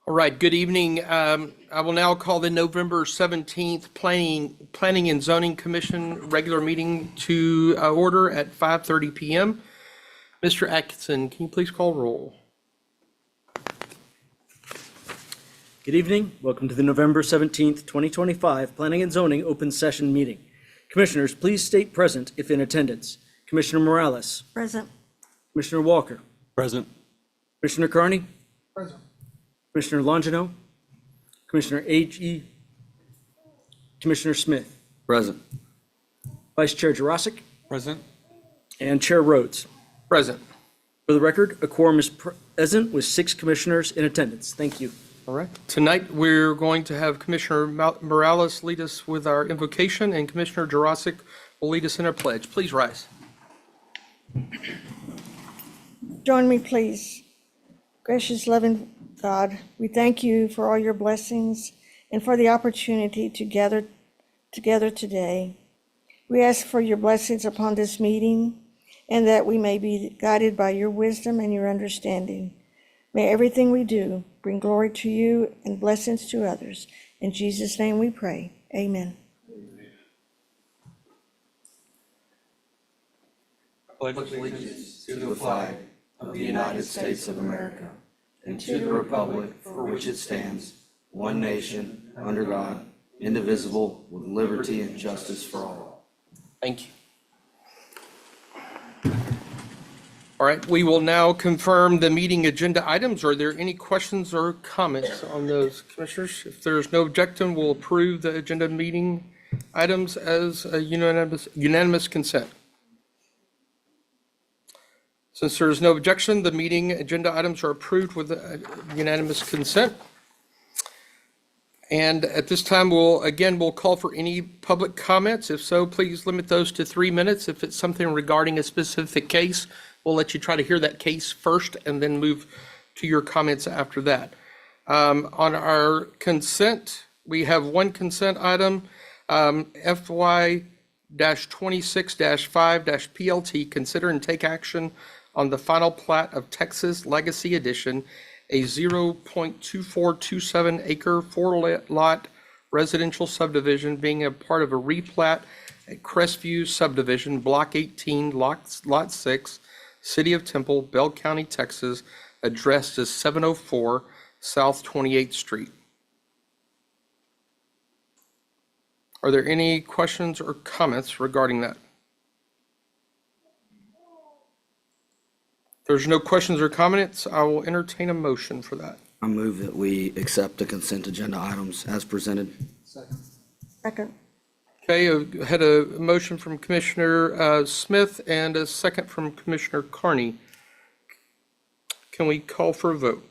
All right, good evening. I will now call the November 17th Planning and Zoning Commission regular meeting to order at 5:30 PM. Mr. Atkinson, can you please call roll? Good evening. Welcome to the November 17th, 2025 Planning and Zoning Open Session Meeting. Commissioners, please state present if in attendance. Commissioner Morales. Present. Commissioner Walker. Present. Commissioner Carney. Present. Commissioner Longino. Commissioner Agee. Commissioner Smith. Present. Vice Chair Jurasik. Present. And Chair Rhodes. Present. For the record, a quorum is present with 6 commissioners in attendance. Thank you. All right. Tonight, we're going to have Commissioner Morales lead us with our invocation, and Commissioner Jurasik will lead us in our pledge. Please rise. Join me, please. Gracious, loving God, we thank you for all your blessings and for the opportunity to gather together today. We ask for your blessings upon this meeting and that we may be guided by your wisdom and your understanding. May everything we do bring glory to you and blessings to others. In Jesus' name we pray. Amen. I pledge allegiance to the flag of the United States of America and to the republic for which it stands, one nation, under God, indivisible, with liberty and justice for all. Thank you. All right, we will now confirm the meeting agenda items. Are there any questions or comments on those, commissioners? If there's no objection, we'll approve the agenda meeting items as a unanimous consent. Since there is no objection, the meeting agenda items are approved with unanimous consent. And at this time, we'll call for any public comments. If so, please limit those to 3 minutes. If it's something regarding a specific case, we'll let you try to hear that case first and then move to your comments after that. On our consent, we have one consent item, FY-26-5-PLT, consider and take action on the final plat of Texas Legacy Edition, a 0.2427 acre 4-lot residential subdivision being a part of a replat at Crestview Subdivision, Block 18, Lot 6, City of Temple, Bell County, Texas, addressed as 704 South 28th Street. Are there any questions or comments regarding that? If there's no questions or comments, I will entertain a motion for that. I move that we accept the consent agenda items as presented. Second. Okay, I had a motion from Commissioner Smith and a second from Commissioner Carney. Can we call for a vote?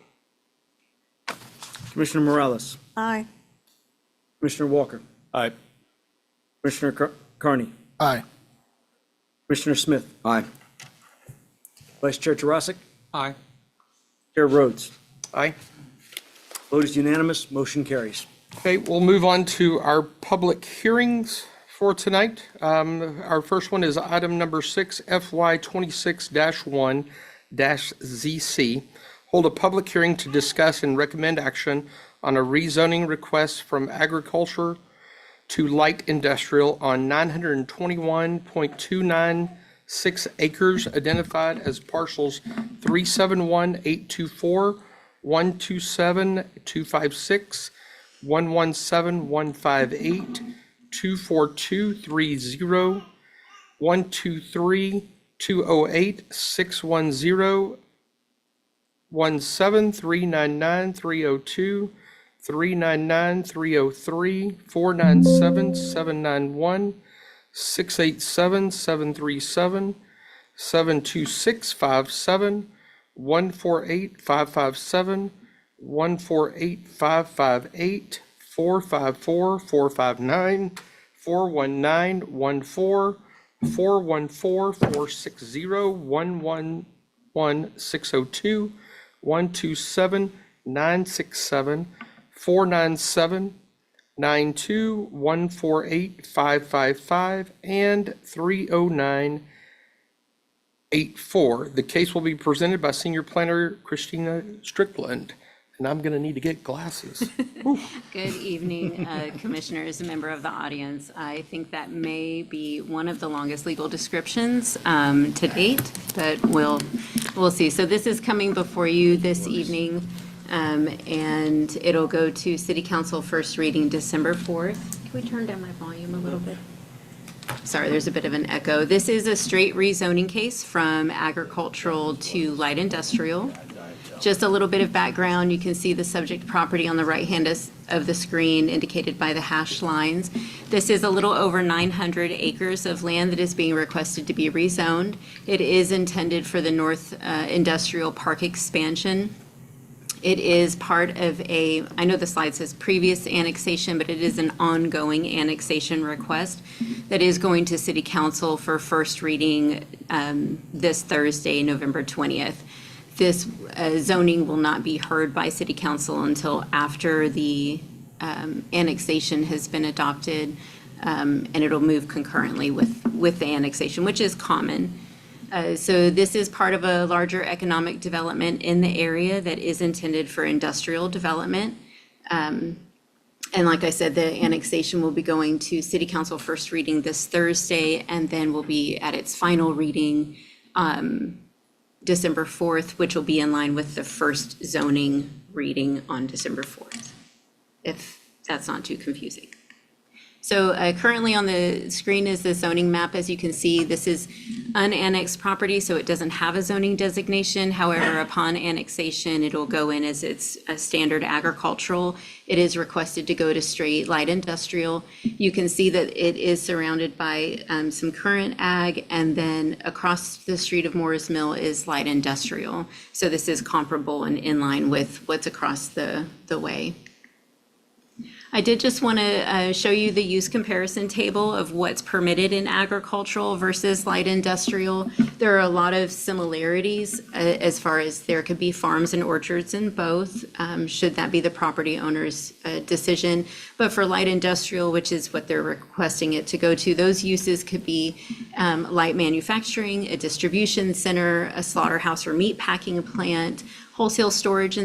Commissioner Morales. Aye. Commissioner Walker. Aye. Commissioner Carney. Aye. Commissioner Smith. Aye. Vice Chair Jurasik. Aye. Chair Rhodes. Aye. Vote is unanimous. Motion carries. Okay, we'll move on to our public hearings for tonight. Our first one is item number 6, FY26-1-ZC. Hold a public hearing to discuss and recommend action on a rezoning request from agriculture to light industrial on 921.296 acres identified as parcels 371-824, 127-256, 117158, 24230, 123208, 610, 17399-302, 399-303, 497-791, 687-737, 72657, 148557, 148558, 454, 459, 41914, 414, 460, 111602, 127 967 497 92 148 555 and 30984. The case will be presented by Senior Planner Christina Strickland. and I'm going to need to get glasses. Good evening, Commissioners, a member of the audience. I think that may be one of the longest legal descriptions to date, but we'll see. So this is coming before you this evening, and it'll go to City Council first reading December 4th. Can we turn down my volume a little bit? Sorry, there's a bit of an echo. This is a straight rezoning case from agricultural to light industrial. Just a little bit of background, you can see the subject property on the right hand of the screen indicated by the hashed lines. This is a little over 900 acres of land that is being requested to be rezoned. It is intended for the North Industrial Park expansion. It is part of I know the slide says previous annexation, but it is an ongoing annexation request that is going to City Council for first reading this Thursday, November 20th. This zoning will not be heard by City Council until after the annexation has been adopted, and it'll move concurrently with the annexation, which is common. So this is part of a larger economic development in the area that is intended for industrial development. And like I said, the annexation will be going to City Council first reading this Thursday, and then will be at its final reading December 4th, which will be in line with the first zoning reading on December 4th, if that's not too confusing. So currently on the screen is the zoning map. As you can see, this is unannexed property, so it doesn't have a zoning designation. However, upon annexation, it'll go in as its a standard agricultural. It is requested to go to straight light industrial. You can see that it is surrounded by some current ag, and then across the street of Morris Mill is light industrial. So this is comparable and in line with what's across the way. I did just want to show you the use comparison table of what's permitted in agricultural versus light industrial. There are a lot of similarities as far as there could be farms and orchards in both, should that be the property owner's decision. But for light industrial, which is what they're requesting it to go to, those uses could be light manufacturing, a distribution center, a slaughterhouse or meat packing plant, wholesale storage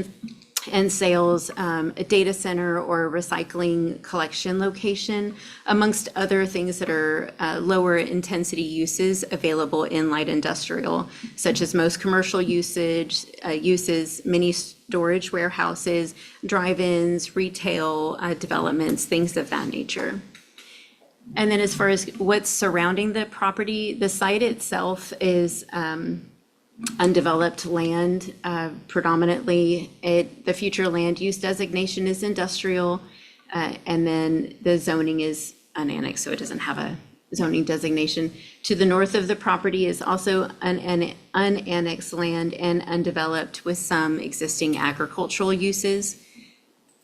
and sales, a data center or a recycling collection location, amongst other things that are lower intensity uses available in light industrial, such as most commercial uses, mini storage warehouses, drive-ins, retail developments, things of that nature. And then as far as what's surrounding the property, the site itself is undeveloped land predominantly. The future land use designation is industrial, and then the zoning is unannexed, so it doesn't have a zoning designation. To the north of the property is also unannexed land and undeveloped with some existing agricultural uses.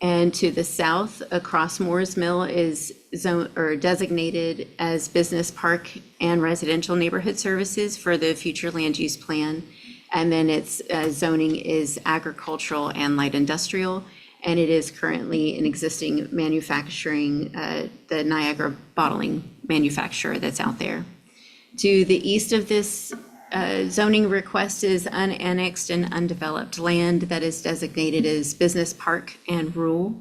And to the south, across Moores Mill, is designated as business park and residential neighborhood services for the future land use plan. And then its zoning is agricultural and light industrial. And it is currently an existing manufacturing, the Niagara bottling manufacturer that's out there. To the east of this zoning request is unannexed and undeveloped land that is designated as business park and rural.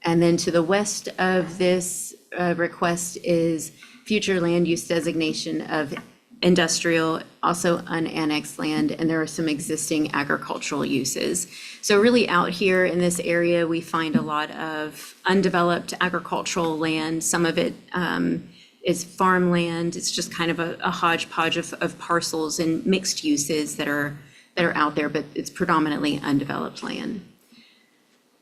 And then to the west of this request is future land use designation of industrial, also unannexed land, and there are some existing agricultural uses. So really out here in this area, we find a lot of undeveloped agricultural land. Some of it is farmland. It's just kind of a hodgepodge of parcels and mixed uses that are out there, but it's predominantly undeveloped land.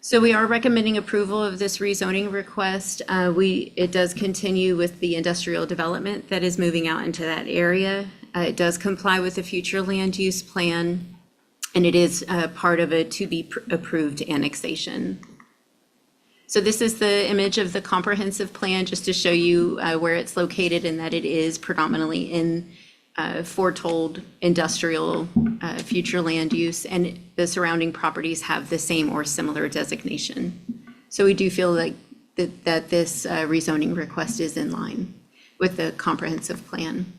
So we are recommending approval of this rezoning request. It does continue with the industrial development that is moving out into that area. It does comply with the future land use plan, and it is part of a to-be approved annexation. So this is the image of the comprehensive plan, just to show you where it's located and that it is predominantly in foretold industrial future land use, and the surrounding properties have the same or similar designation. So we do feel like that this rezoning request is in line with the comprehensive plan.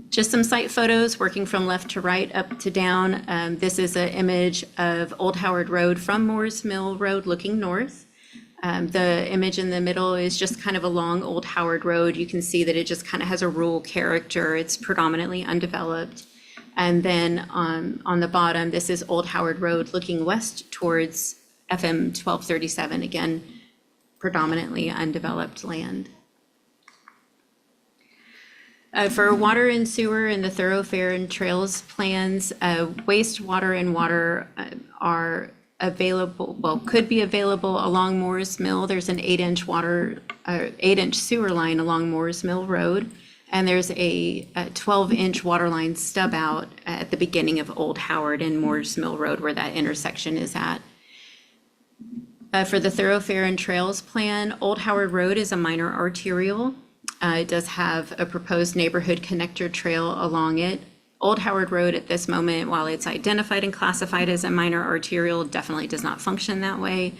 Just some site photos, working from left to right, up to down. This is an image of Old Howard Road from Moores Mill Road looking north. The image in the middle is just kind of along Old Howard Road. You can see that it just kind of has a rural character. It's predominantly undeveloped. And then on the bottom, this is Old Howard Road looking west towards FM 1237, again, predominantly undeveloped land. For water and sewer and the thoroughfare and trails plans, wastewater and water are available, well, could be available along Moores Mill. There's an 8-inch sewer line along Moores Mill Road, and there's a 12-inch water line stub out at the beginning of Old Howard and Moores Mill Road where that intersection is at. For the thoroughfare and trails plan, Old Howard Road is a minor arterial. It does have a proposed neighborhood connector trail along it. Old Howard Road at this moment, while it's identified and classified as a minor arterial, definitely does not function that way.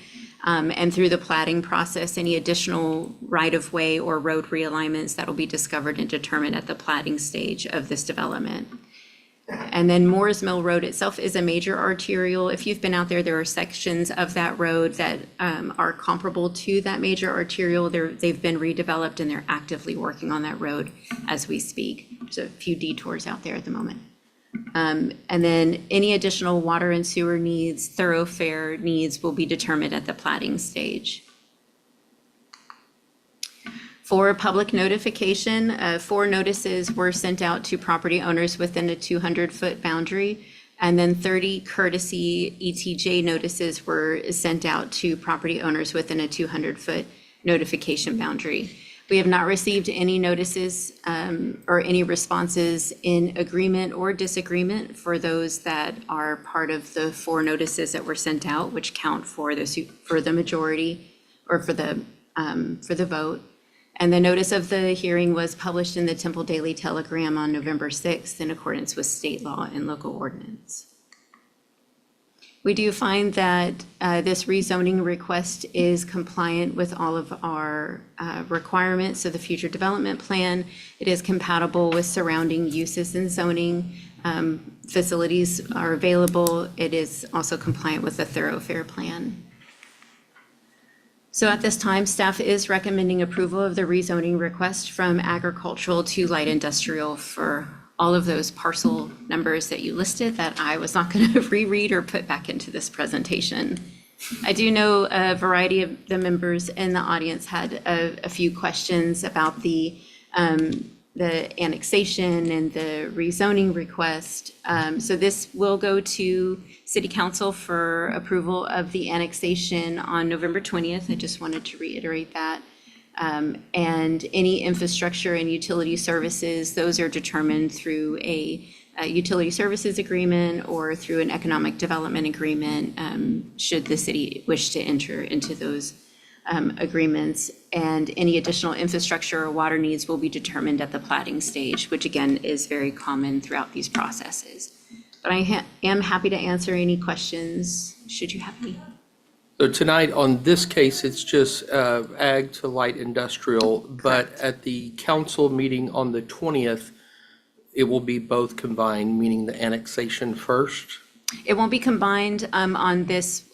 And through the platting process, any additional right-of-way or road realignments that will be discovered and determined at the platting stage of this development. And then Moores Mill Road itself is a major arterial. If you've been out there, there are sections of that road that are comparable to that major arterial. They've been redeveloped and they're actively working on that road as we speak. There's a few detours out there at the moment. And then any additional water and sewer needs, thoroughfare needs will be determined at the platting stage. For public notification, 4 notices were sent out to property owners within a 200-foot boundary, and then 30 courtesy ETJ notices were sent out to property owners within a 200-foot notification boundary. We have not received any notices or any responses in agreement or disagreement for those that are part of the 4 notices that were sent out, which count for the majority or for the vote. And the notice of the hearing was published in the Temple Daily Telegram on November 6th in accordance with state law and local ordinance. We do find that this rezoning request is compliant with all of our requirements of the future development plan. It is compatible with surrounding uses and zoning. Facilities are available. It is also compliant with the thoroughfare plan. So at this time, staff is recommending approval of the rezoning request from agricultural to light industrial for all of those parcel numbers that you listed that I was not going to reread or put back into this presentation. I do know a variety of the members in the audience had a few questions about the annexation and the rezoning request. So this will go to City Council for approval of the annexation on November 20th. I just wanted to reiterate that. And any infrastructure and utility services, those are determined through a utility services agreement or through an economic development agreement, should the city wish to enter into those agreements. And any additional infrastructure or water needs will be determined at the platting stage, which again is very common throughout these processes. But I am happy to answer any questions, should you have any. So tonight, on this case, it's just ag to light industrial, but at the council meeting on the 20th, it will be both combined, meaning the annexation first? It won't be combined on this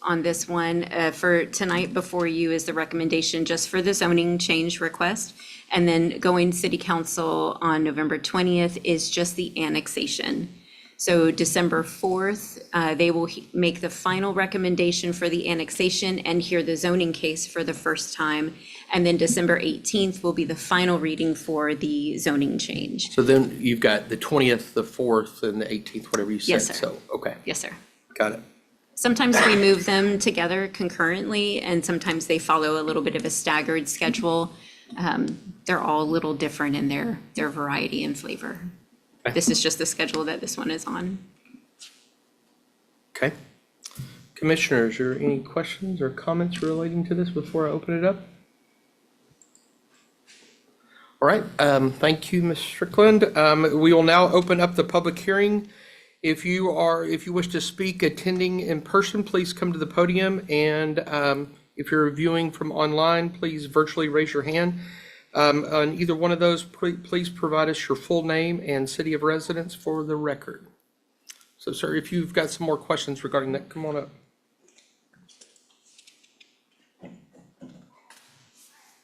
one. For tonight before you is the recommendation just for the zoning change request. And then going to City Council on November 20th is just the annexation. So December 4th, they will make the final recommendation for the annexation and hear the zoning case for the first time. And then December 18th will be the final reading for the zoning change. So then you've got the 20th, the 4th, and the 18th, whatever you said. Yes, sir. So, okay, Yes, sir. got it. Sometimes we move them together concurrently, and sometimes they follow a little bit of a staggered schedule. They're all a little different in their variety and flavor. This is just the schedule that this one is on. Okay. Commissioners, are there any questions or comments relating to this before I open it up? All right, thank you, Ms. Strickland. We will now open up the public hearing. If you wish to speak attending in person, please come to the podium. And if you're viewing from online, please virtually raise your hand. On either one of those, please provide us your full name and city of residence for the record. So, sir, if you've got some more questions regarding that, come on up.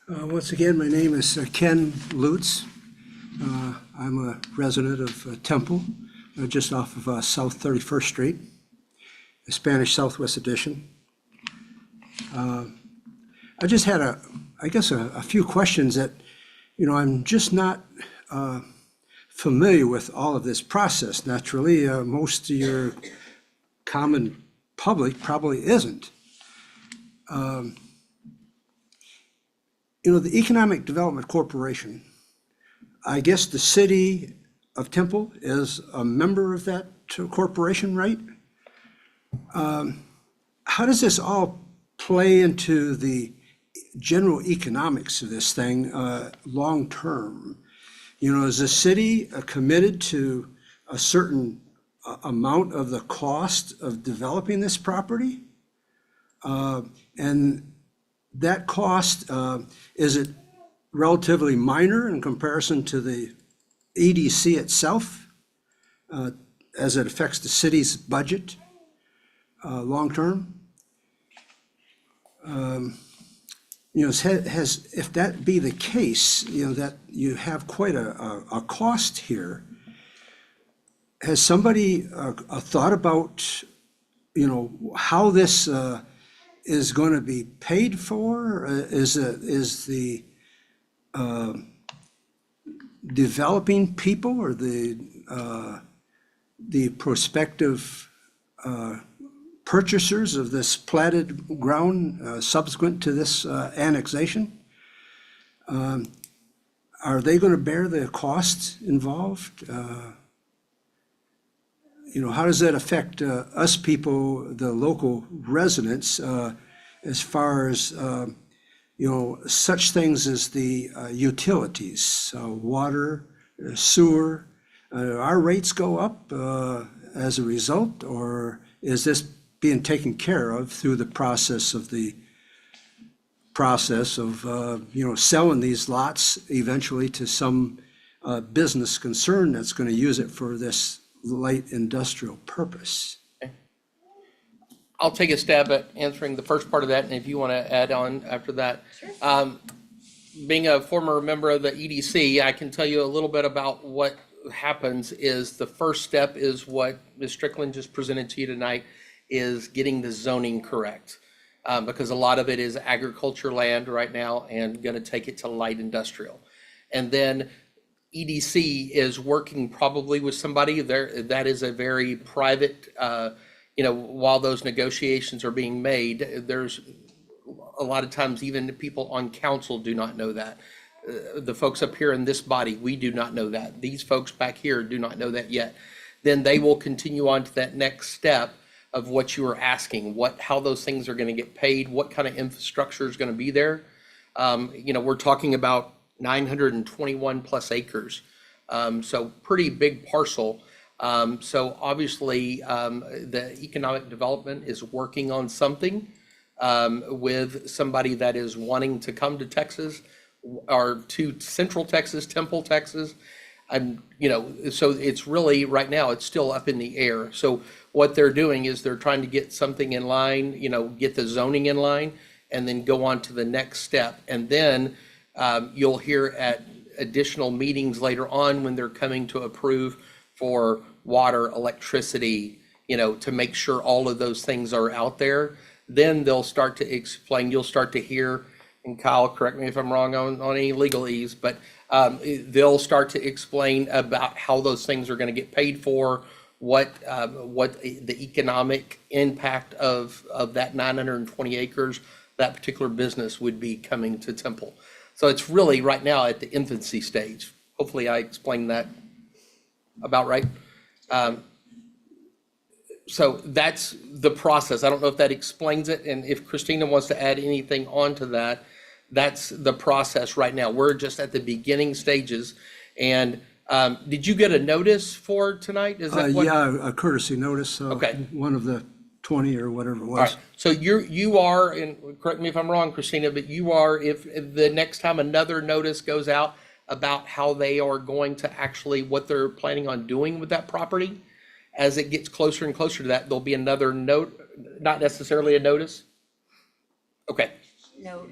Once again, my name is Ken Lutz. I'm a resident of Temple, just off of South 31st Street, the Spanish Southwest Edition. I just had a few questions that, I'm just not familiar with all of this process. Naturally, most of your common public probably isn't. The Economic Development Corporation, I guess the city of Temple is a member of that corporation, right? How does this all play into the general economics of this thing long-term? Is the city committed to a certain amount of the cost of developing this property? And that cost, is it relatively minor in comparison to the EDC itself as it affects the city's budget long-term? If that be the case, that you have quite a cost here, has somebody thought about, how this is going to be paid for? Is the developing people or the prospective purchasers of this platted ground subsequent to this annexation, are they going to bear the costs involved? How does that affect us people, the local residents, as far as, such things as the utilities, water, sewer? Our rates go up as a result, or is this being taken care of through the process of selling these lots eventually to some business concern that's going to use it for this light industrial purpose? I'll take a stab at answering the first part of that, and if you want to add on after that. Being a former member of the EDC, I can tell you a little bit about what happens. Is the first step is what Ms. Strickland just presented to you tonight, is getting the zoning correct. Because a lot of it is agriculture land right now and going to take it to light industrial. And then EDC is working probably with somebody there. That is a very private, while those negotiations are being made, there's a lot of times even people on council do not know that. The folks up here in this body, we do not know that. These folks back here do not know that yet. Then they will continue on to that next step of what you are asking, how those things are going to get paid, what kind of infrastructure is going to be there. We're talking about 921 plus acres. So pretty big parcel. So obviously the economic development is working on something with somebody that is wanting to come to Texas or to Central Texas, Temple, Texas. And, so it's really right now, it's still up in the air. So what they're doing is they're trying to get something in line, get the zoning in line and then go on to the next step. And then you'll hear at additional meetings later on when they're coming to approve for water, electricity, to make sure all of those things are out there. Then they'll start to explain, you'll start to hear, and Kyle, correct me if I'm wrong on any legalese, but they'll start to explain about how those things are going to get paid for, what the economic impact of that 920 acres, that particular business would be coming to Temple. So it's really right now at the infancy stage. Hopefully I explained that about right. So that's the process. I don't know if that explains it, and if Christina wants to add anything onto that, that's the process right now. We're just at the beginning stages. And did you get a notice for tonight? Is that what? Yeah, a courtesy notice. Okay. One of the 20 or whatever it All was. right, so you are, and correct me if I'm wrong, Christina, but you are, if the next time another notice goes out about how they are going to actually, what they're planning on doing with that property, as it gets closer and closer to that, there'll be another note, not necessarily a notice? Okay, No,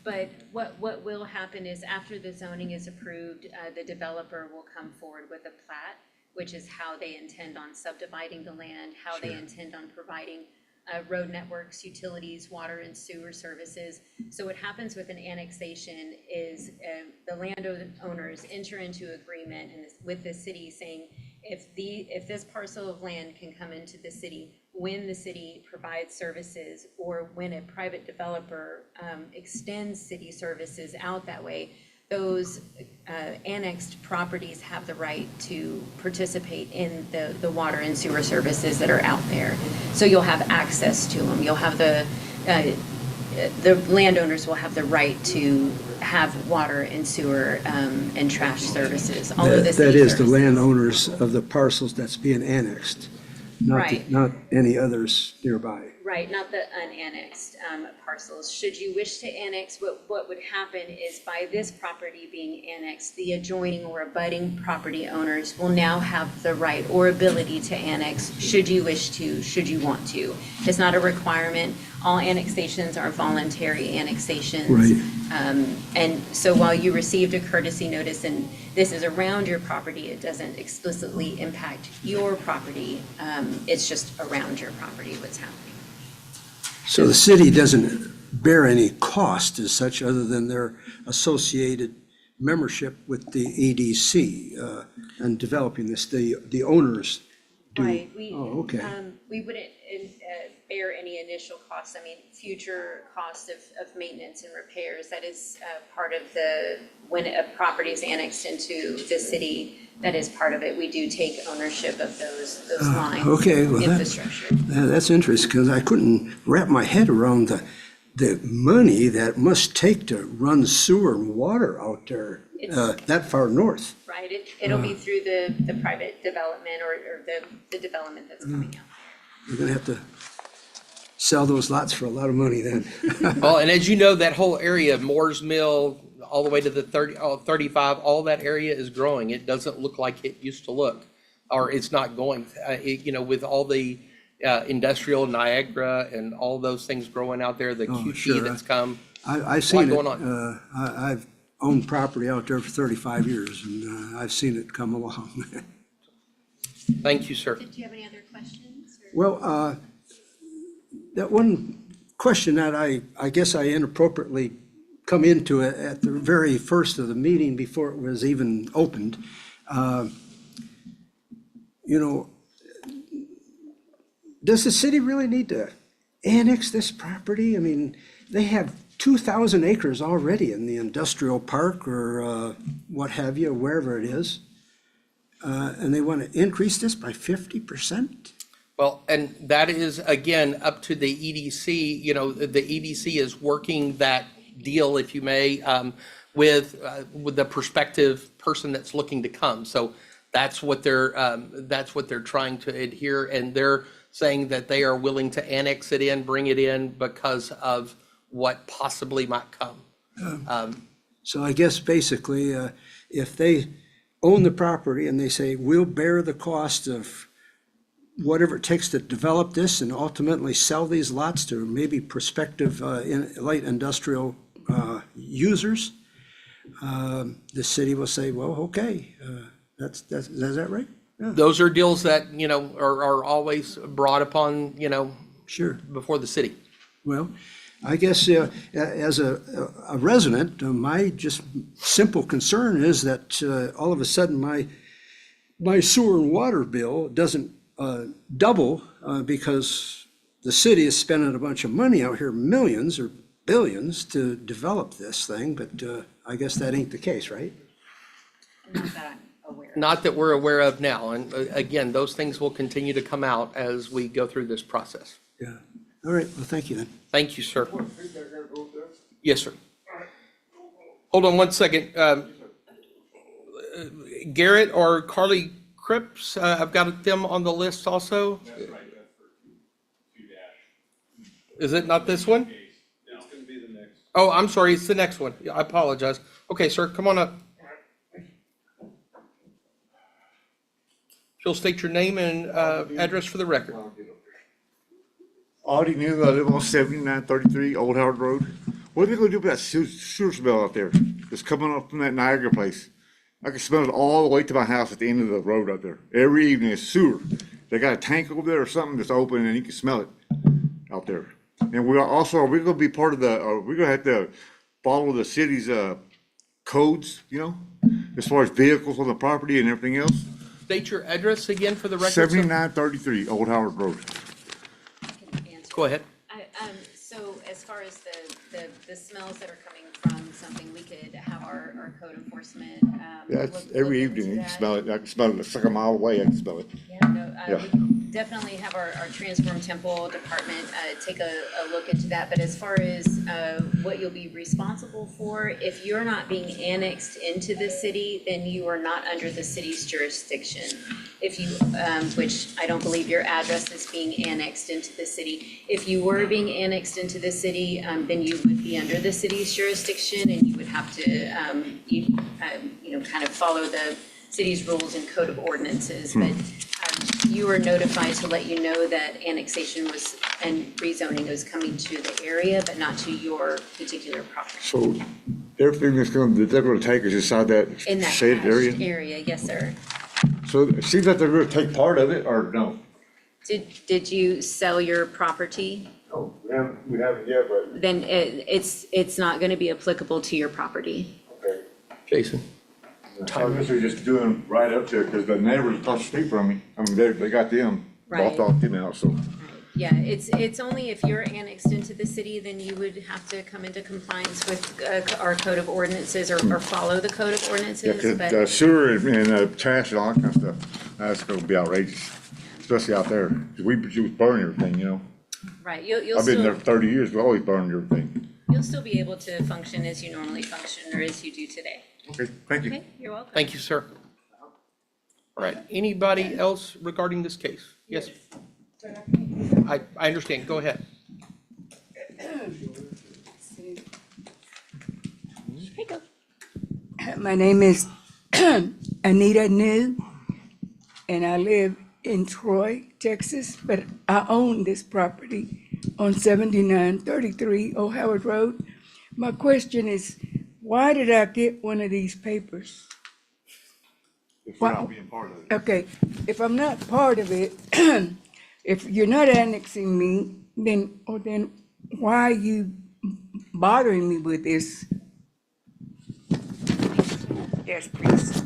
but what will happen is after the zoning is approved, the developer will come forward with a plat, which is how they intend on subdividing the land, how they intend on providing road networks, utilities, water and sewer services. So what happens with an annexation is the landowners enter into agreement with the city saying, if this parcel of land can come into the city when the city provides services, or when a private developer extends city services out that way, those annexed properties have the right to participate in the water and sewer services that are out there. So you'll have access to them. You'll have the landowners will have the right to have water and sewer and trash services, all of the That city is, the services. landowners of the parcels that's being annexed, Right. not any others nearby. Right, not the unannexed parcels. Should you wish to annex, what would happen is by this property being annexed, the adjoining or abutting property owners will now have the right or ability to annex, should you wish to, should you want to. It's not a requirement. All annexations are voluntary annexations. Right. And so while you received a courtesy notice and this is around your property, it doesn't explicitly impact your property. It's just around your property what's happening. So the city doesn't bear any cost as such, other than their associated membership with the EDC and developing this, the owners do. Right, Oh, okay. we wouldn't bear any initial costs. I mean, future costs of maintenance and repairs, that is part of when a property is annexed into the city, that is part of it. We do take ownership of those lines. Okay, well, Infrastructure. That's interesting, because I couldn't wrap my head around the money that must take to run sewer and water out there that far north. Right, it'll be through the private development or the development that's coming out. We're gonna have to sell those lots for a lot of money then. well, and as you know, that whole area, Moore's Mill, all the way to the 35, all that area is growing. It doesn't look like it used to look, or it's not going, with all the industrial Niagara and all those things growing out there, the QT sure. that's come. I've seen it. going on. I've owned property out there for 35 years, and I've seen it come along. Thank you, sir. Did you have any other questions? Well, that one question that I guess I inappropriately come into it at the very first of the meeting before it was even opened. Does the city really need to annex this property? I mean, they have 2,000 acres already in the industrial park or what have you, wherever it is. And they want to increase this by 50%? Well, and that is, again, up to the EDC. The EDC is working that deal, if you may, with the prospective person that's looking to come. So that's what they're trying to adhere, and they're saying that they are willing to annex it in, bring it in because of what possibly might come. So I guess basically, if they own the property and they say, we'll bear the cost of whatever it takes to develop this and ultimately sell these lots to maybe prospective light industrial users, the city will say, well, okay, is that right? Yeah, Those are deals that, are always brought upon, sure. before the city. Well, I guess as a resident, my just simple concern is that all of a sudden my sewer and water bill doesn't double because the city is spending a bunch of money out here, millions or billions, to develop this thing, but I guess that ain't the case, right? Not that I'm aware of. Not that we're aware of now. And again, those things will continue to come out as we go through this process. Yeah. All right, well, thank you then. Thank you, sir. Yes, sir. Hold on one second. Garrett or Carly Cripps, I've got them on the list also. Is it not this one? It's gonna be the next. Oh, I'm sorry, it's the next one. Yeah, I apologize. Okay, sir, come on up. If you'll state your name and address for the record. Audie New, I live on 7933 Old Howard Road. What are they gonna do about that sewer smell out there? It's coming up from that Niagara place. I can smell it all the way to my house at the end of the road out there. Every evening it's sewer. They got a tank over there or something that's open and you can smell it out there. And are we gonna be part of we're gonna have to follow the city's, codes, you know? As far as vehicles on the property and everything else? State your address again for the record. sir. 7933 Old Howard Road. Go ahead. So as far as the smells that are coming from something, we could have our code enforcement. That's look every into evening, you can that. smell it, I can smell it, it's like a mile away, I can smell it. Yeah, no, Yeah. we definitely have our Transform Temple department take a look into that. But as far as what you'll be responsible for, if you're not being annexed into the city, then you are not under the city's jurisdiction. If you, which I don't believe your address is being annexed into the city. If you were being annexed into the city, then you would be under the city's jurisdiction and you would have to, kind of follow the city's rules and code of ordinances. But you were notified to let you know that annexation was and rezoning was coming to the area, but not to your particular property. So everything that they're gonna take is inside that In that shaded hatched area? area, yes, sir. So it seems like they're gonna take part of it, or no? Did you sell your property? No, we haven't yet, but. Then it's not gonna be applicable to your property. Okay. Jason. I guess they're just doing right up there, because the neighbors across the street from me, I mean, they got them, Right. bought off them out, so. Yeah, it's only if you're annexed into the city, then you would have to come into compliance with our code of ordinances or follow the code of Yeah, ordinances, 'cause but. the sewer and trash and all that kind of stuff, that's gonna be outrageous, especially out there. 'Cause we just burn everything, you know? Right, you'll I've been there still, for 30 years, we always burned everything. you'll still be able to function as you normally function or as you do today. Okay, thank you. Okay, you're welcome. Thank you, sir. All right, anybody else regarding this case? Yes. I understand, go ahead. Hey, go. My name is Anita New, and I live in Troy, Texas, but I own this property on 7933 Old Howard Road. My question is, why did I get one of these papers? If we're not Wow. being part of it. Okay, if I'm not part of it, if you're not annexing me, then why are you bothering me with this? Yes, please.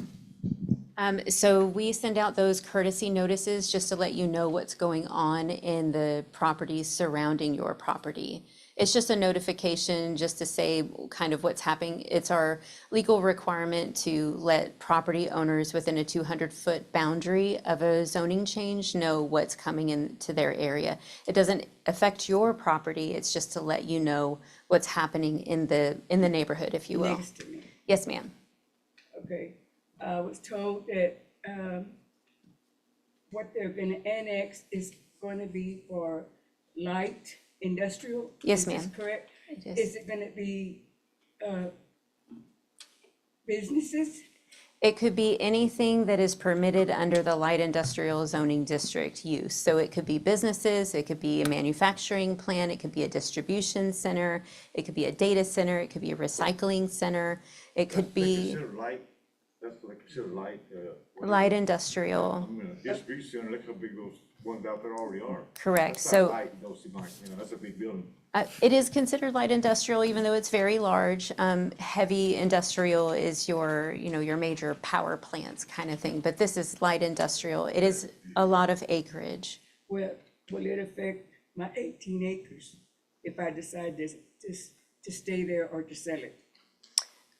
So we send out those courtesy notices just to let you know what's going on in the properties surrounding your property. It's just a notification just to say kind of what's happening. It's our legal requirement to let property owners within a 200-foot boundary of a zoning change know what's coming into their area. It doesn't affect your property, it's just to let you know what's happening in the neighborhood, if you will. Next to me. Yes, ma'am. Okay, I was told that, what they're gonna annex is gonna be for light industrial? Yes, Is this ma'am. correct? Yes. Is it gonna be, businesses? It could be anything that is permitted under the light industrial zoning district use. So it could be businesses, it could be a manufacturing plant, it could be a distribution center, it could be a data center, it could be a recycling center, it could be Consider light, that's what they consider light, light industrial, I'm gonna distribution center, look how big those ones out there already are. correct. That's not So light, those seem like, you know, that's a big building. it is considered light industrial, even though it's very large. Heavy industrial is your major power plants kind of thing, but this is light industrial. It is a lot of acreage. Well, will it affect my 18 acres if I decide to stay there or to sell it?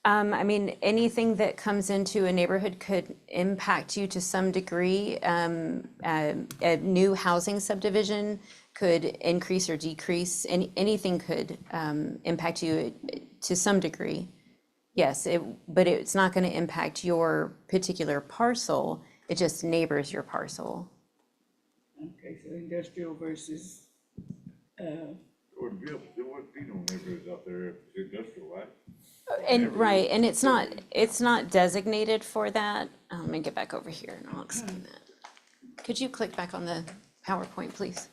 I mean, anything that comes into a neighborhood could impact you to some degree. A new housing subdivision could increase or decrease, anything could impact you to some degree. Yes, but it's not going to impact your particular parcel, it just neighbors your parcel. Okay, so industrial versus, There wouldn't be no neighborhoods out there if it's industrial, right? And, right, and it's not designated for that. Let me get back over here and I'll explain that. Could you click back on the PowerPoint, please?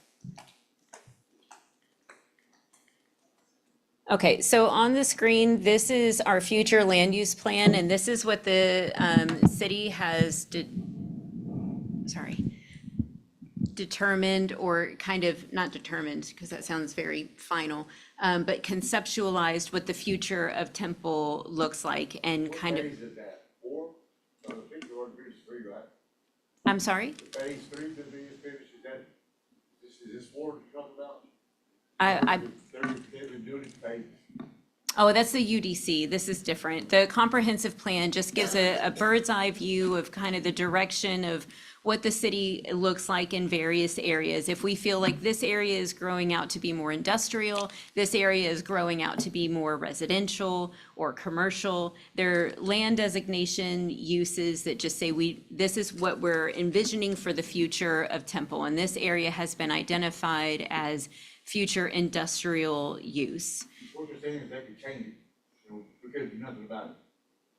Okay, so on the screen, this is our future land use plan, and this is what the city has determined, or kind of, not determined, because that sounds very final, but conceptualized what the future of Temple looks like and kind of, Phase is that, 4? I think you're on phase 3, right? I'm sorry? Phase 3 to be finished, is this 4 you're talking about? They've been doing it phases. Oh, that's the UDC. This is different. The comprehensive plan just gives a bird's eye view of kind of the direction of what the city looks like in various areas. If we feel like this area is growing out to be more industrial, this area is growing out to be more residential or commercial, there are land designation uses that just say this is what we're envisioning for the future of Temple. And this area has been identified as future industrial use. What you're saying is they could change it, we couldn't do nothing about it.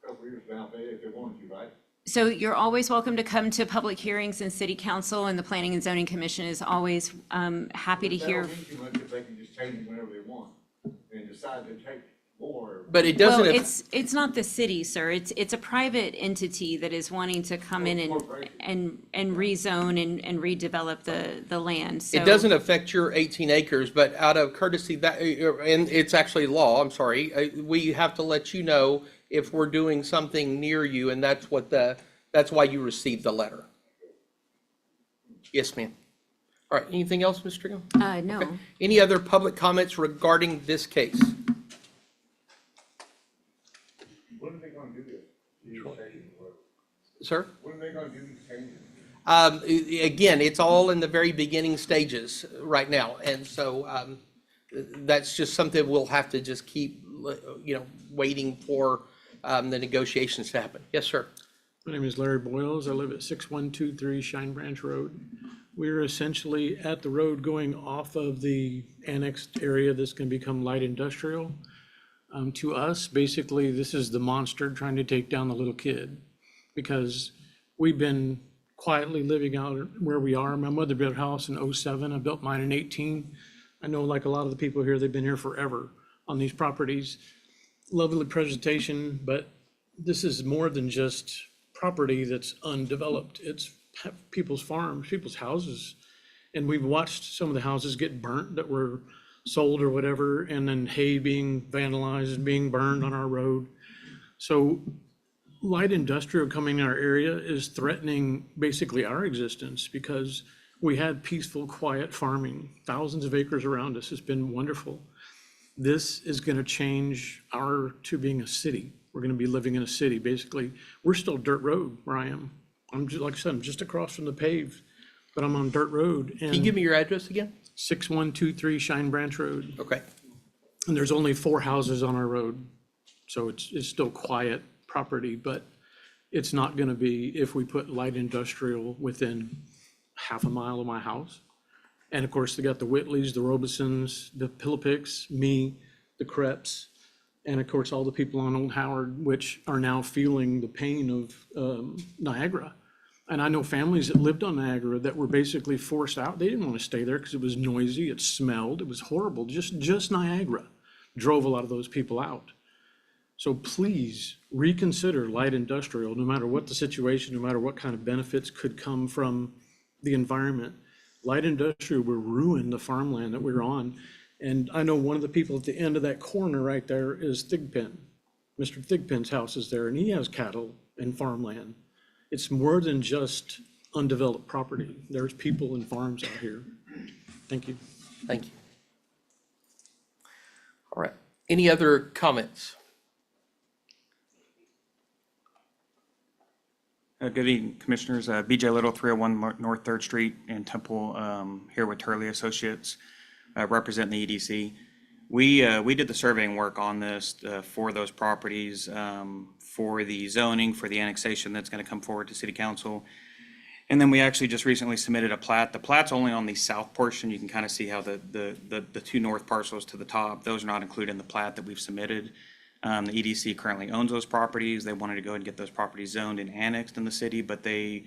A couple years down there if they wanted to, right? So you're always welcome to come to public hearings in city council, and the Planning and Zoning Commission is always happy to They hear. don't mean too much if they can just change it whenever they want and decide to take more. But it Well, doesn't, it's not the city, sir. It's a private entity that is wanting to come in and rezone and redevelop the land. So it doesn't affect your 18 acres, but out of courtesy that, and it's actually law, I'm sorry, we have to let you know if we're doing something near you, and that's why you received the letter. Yes, ma'am. All right, anything else, Ms. Strickland? no. Any other public comments regarding this case? When are they gonna do this? Sir? When are they gonna do these changes? Again, it's all in the very beginning stages right now, and so that's just something we'll have to just keep, waiting for the negotiations to happen. Yes, sir. My name is Larry Boyles. I live at 6123 Shine Branch Road. We're essentially at the road going off of the annexed area that's going to become light industrial. To us, basically, this is the monster trying to take down the little kid, because we've been quietly living out where we are. My mother built a house in '07. I built mine in '18. I know, like a lot of the people here, they've been here forever on these properties. Lovely presentation, but this is more than just property that's undeveloped. It's people's farms, people's houses. And we've watched some of the houses get burnt that were sold or whatever, and then hay being vandalized and being burned on our road. So light industrial coming in our area is threatening basically our existence, because we had peaceful, quiet farming, thousands of acres around us. It's been wonderful. This is going to change to being a city. We're going to be living in a city, basically. We're still dirt road where I am. I'm just, like I said, I'm just across from the paved, but I'm on dirt road. Can you give me your address again? 6123 Shine Branch Road. Okay. And there's only 4 houses on our road. So it's still quiet property, but it's not going to be if we put light industrial within half a mile of my house. And of course, they got the Whitleys, the Robesons, the Pillipicks, me, the Kreps, and of course, all the people on Old Howard, which are now feeling the pain of Niagara. And I know families that lived on Niagara that were basically forced out. They didn't want to stay there because it was noisy, it smelled, it was horrible. Just Niagara drove a lot of those people out. So please reconsider light industrial, no matter what the situation, no matter what kind of benefits could come from the environment. Light industrial will ruin the farmland that we're on. And I know one of the people at the end of that corner right there is Thigpen. Mr. Thigpen's house is there, and he has cattle and farmland. It's more than just undeveloped property. There's people and farms out here. Thank you. Thank you. All right. Any other comments? Good evening, Commissioners. BJ Little, 301 North 3rd Street in Temple, here with Turley Associates, representing the EDC. We did the surveying work on this for those properties, for the zoning, for the annexation that's going to come forward to City Council. And then we actually just recently submitted a plat. The plat's only on the south portion. You can kind of see how the two north parcels to the top, those are not included in the plat that we've submitted. The EDC currently owns those properties. They wanted to go ahead and get those properties zoned and annexed in the city, but they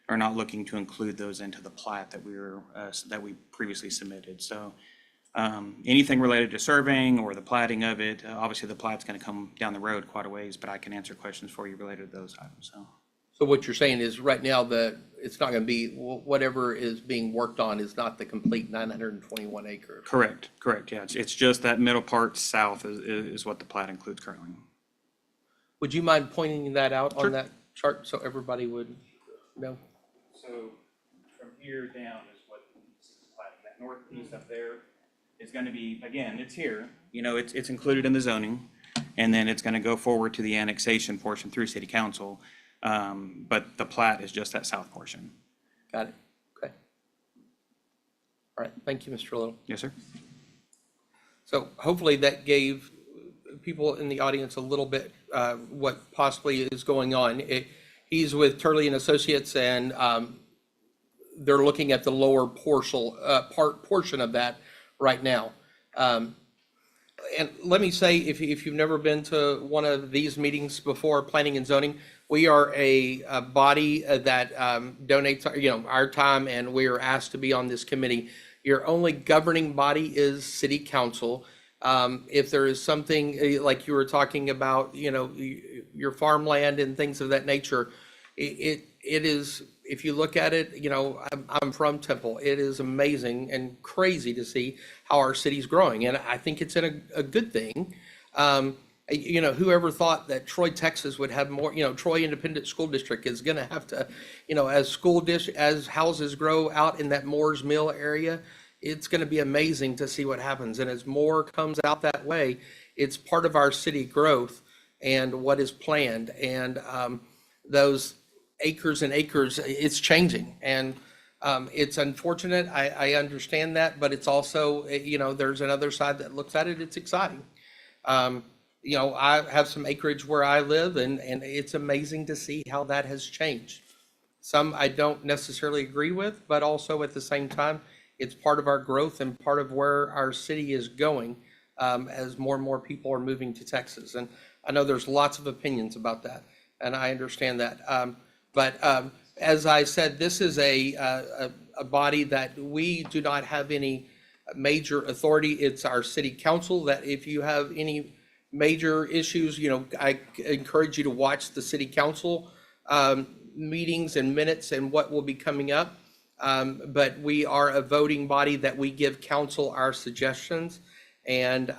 are not looking to include those into the plat that we previously submitted. So anything related to surveying or the platting of it, obviously the plat's going to come down the road quite a ways, but I can answer questions for you related to those items, so. So what you're saying is right now it's not going to be, whatever is being worked on is not the complete 921 acres. Correct, yeah. It's just that middle part south is what the plat includes currently. Would you mind pointing that out Sure. on that chart so everybody would know? So from here down is what this is platting. That north piece up there is going to be, again, it's here, it's included in the zoning. And then it's going to go forward to the annexation portion through city council. But the plat is just that south portion. Got it. Okay. All right. Thank you, Mr. Little. Yes, sir. So hopefully that gave people in the audience a little bit what possibly is going on. He's with Turley and Associates, and they're looking at the lower portion of that right now. And let me say, if you've never been to one of these meetings before, planning and zoning, we are a body that donates our time, and we are asked to be on this committee. Your only governing body is city council. If there is something like you were talking about, your farmland and things of that nature, it is, if you look at it, I'm from Temple. It is amazing and crazy to see how our city's growing, and I think it's a good thing. Whoever thought that Troy, Texas would have more, Troy Independent School District is going to have to, as houses grow out in that Moores Mill area, it's going to be amazing to see what happens. And as more comes out that way, it's part of our city growth and what is planned. And those acres and acres, it's changing. And it's unfortunate. I understand that, but it's also, there's another side that looks at it. It's exciting. I have some acreage where I live, and it's amazing to see how that has changed. Some I don't necessarily agree with, but also at the same time, it's part of our growth and part of where our city is going as more and more people are moving to Texas. And I know there's lots of opinions about that, and I understand that. But as I said, this is a body that we do not have any major authority. It's our city council that if you have any major issues, I encourage you to watch the city council meetings and minutes and what will be coming up. But we are a voting body that we give council our suggestions. And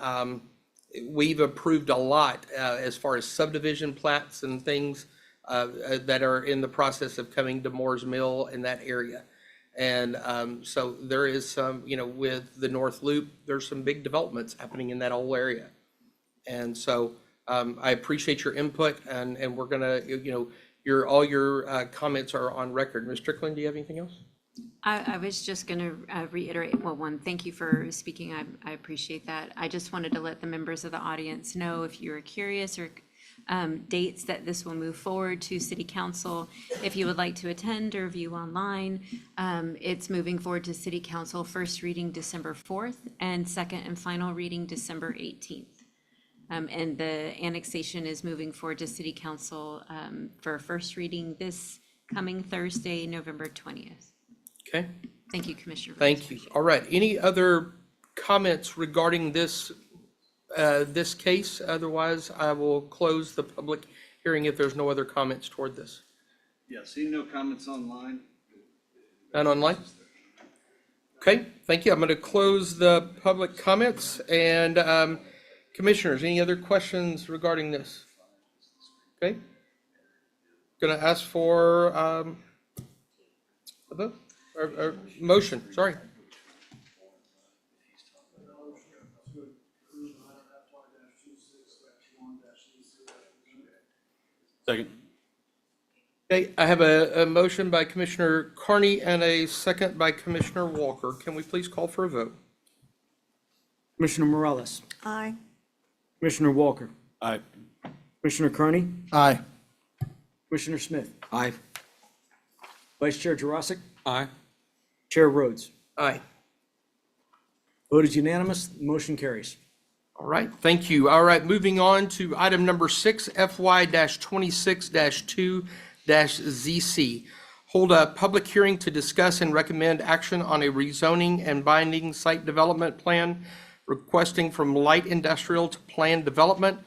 we've approved a lot as far as subdivision plats and things that are in the process of coming to Moores Mill in that area. And so there is some, with the North Loop, there's some big developments happening in that whole area. And so I appreciate your input, and we're gonna, all your comments are on record. Ms. Strickland, do you have anything else? I was just going to reiterate, well, one, thank you for speaking. I appreciate that. I just wanted to let the members of the audience know, if you're curious, or dates that this will move forward to city council. If you would like to attend or view online, it's moving forward to city council, first reading December 4th and second and final reading December 18th. And the annexation is moving forward to city council for first reading this coming Thursday, November 20th. Okay, Thank you, Commissioner. thank you. All right, any other comments regarding this case? Otherwise, I will close the public hearing if there's no other comments toward this. Yeah, see no comments online? None online? Okay, thank you. I'm going to close the public comments. And commissioners, any other questions regarding this? Okay. Going to ask for a vote, or motion, sorry. Second. Okay, I have a motion by Commissioner Carney and a second by Commissioner Walker. Can we please call for a vote? Commissioner Morales, Aye. Commissioner Walker, Aye. Commissioner Carney, Aye. Commissioner Smith. Aye. Vice Chair Jurasik, Aye. Chair Rhodes. Aye. Vote is unanimous, motion carries. All right, thank you. All right, moving on to item number 6, FY-26-2-ZC. Hold a public hearing to discuss and recommend action on a rezoning and binding site development plan requesting from light industrial to planned development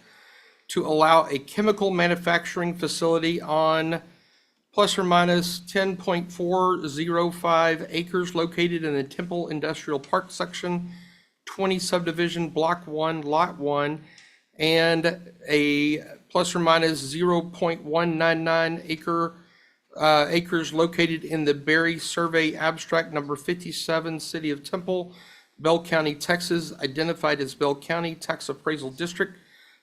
to allow a chemical manufacturing facility on plus or minus 10.405 acres located in the Temple Industrial Park Section 20 subdivision, Block 1, Lot 1, and a plus or minus 0.199 acres located in the Berry Survey Abstract Number 57, City of Temple, Bell County, Texas, identified as Bell County Tax Appraisal District,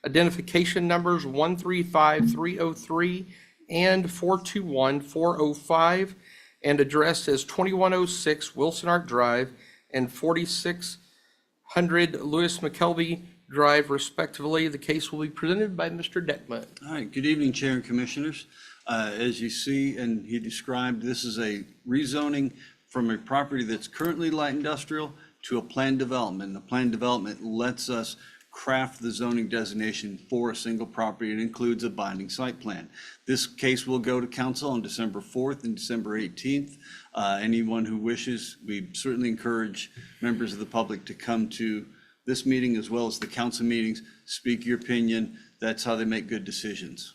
identification numbers 135303 and 421405, and addressed as 2106 Wilson Ark Drive and 4600 Lewis McKelvey Drive respectively. The case will be presented by Mr. Deckman. All right, good evening, Chair and Commissioners. As you see, and he described, this is a rezoning from a property that's currently light industrial to a planned development. The planned development lets us craft the zoning designation for a single property. It includes a binding site plan. This case will go to council on December 4th and December 18th. Anyone who wishes, we certainly encourage members of the public to come to this meeting as well as the council meetings, speak your opinion. That's how they make good decisions.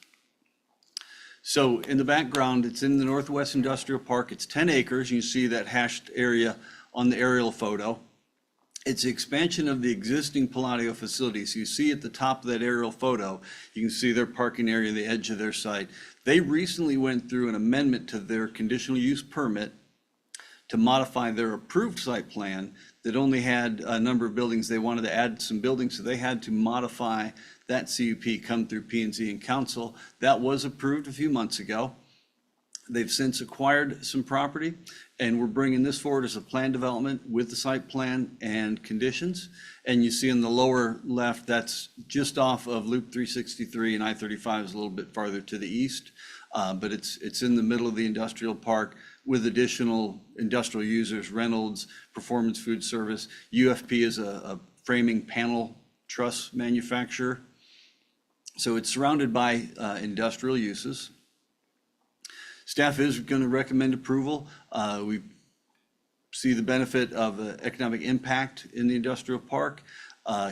So in the background, it's in the Northwest Industrial Park. It's 10 acres. You see that hashed area on the aerial photo. It's the expansion of the existing Palladio facility. So you see at the top of that aerial photo, you can see their parking area, the edge of their site. They recently went through an amendment to their conditional use permit to modify their approved site plan that only had a number of buildings. They wanted to add some buildings, so they had to modify that CUP, come through P&Z and council. That was approved a few months ago. They've since acquired some property, and we're bringing this forward as a planned development with the site plan and conditions. And you see in the lower left, that's just off of Loop 363, and I-35 is a little bit farther to the east. But it's in the middle of the industrial park with additional industrial users, Reynolds, Performance Food Service. UFP is a framing panel truss manufacturer. So it's surrounded by industrial uses. Staff is going to recommend approval. We see the benefit of economic impact in the industrial park.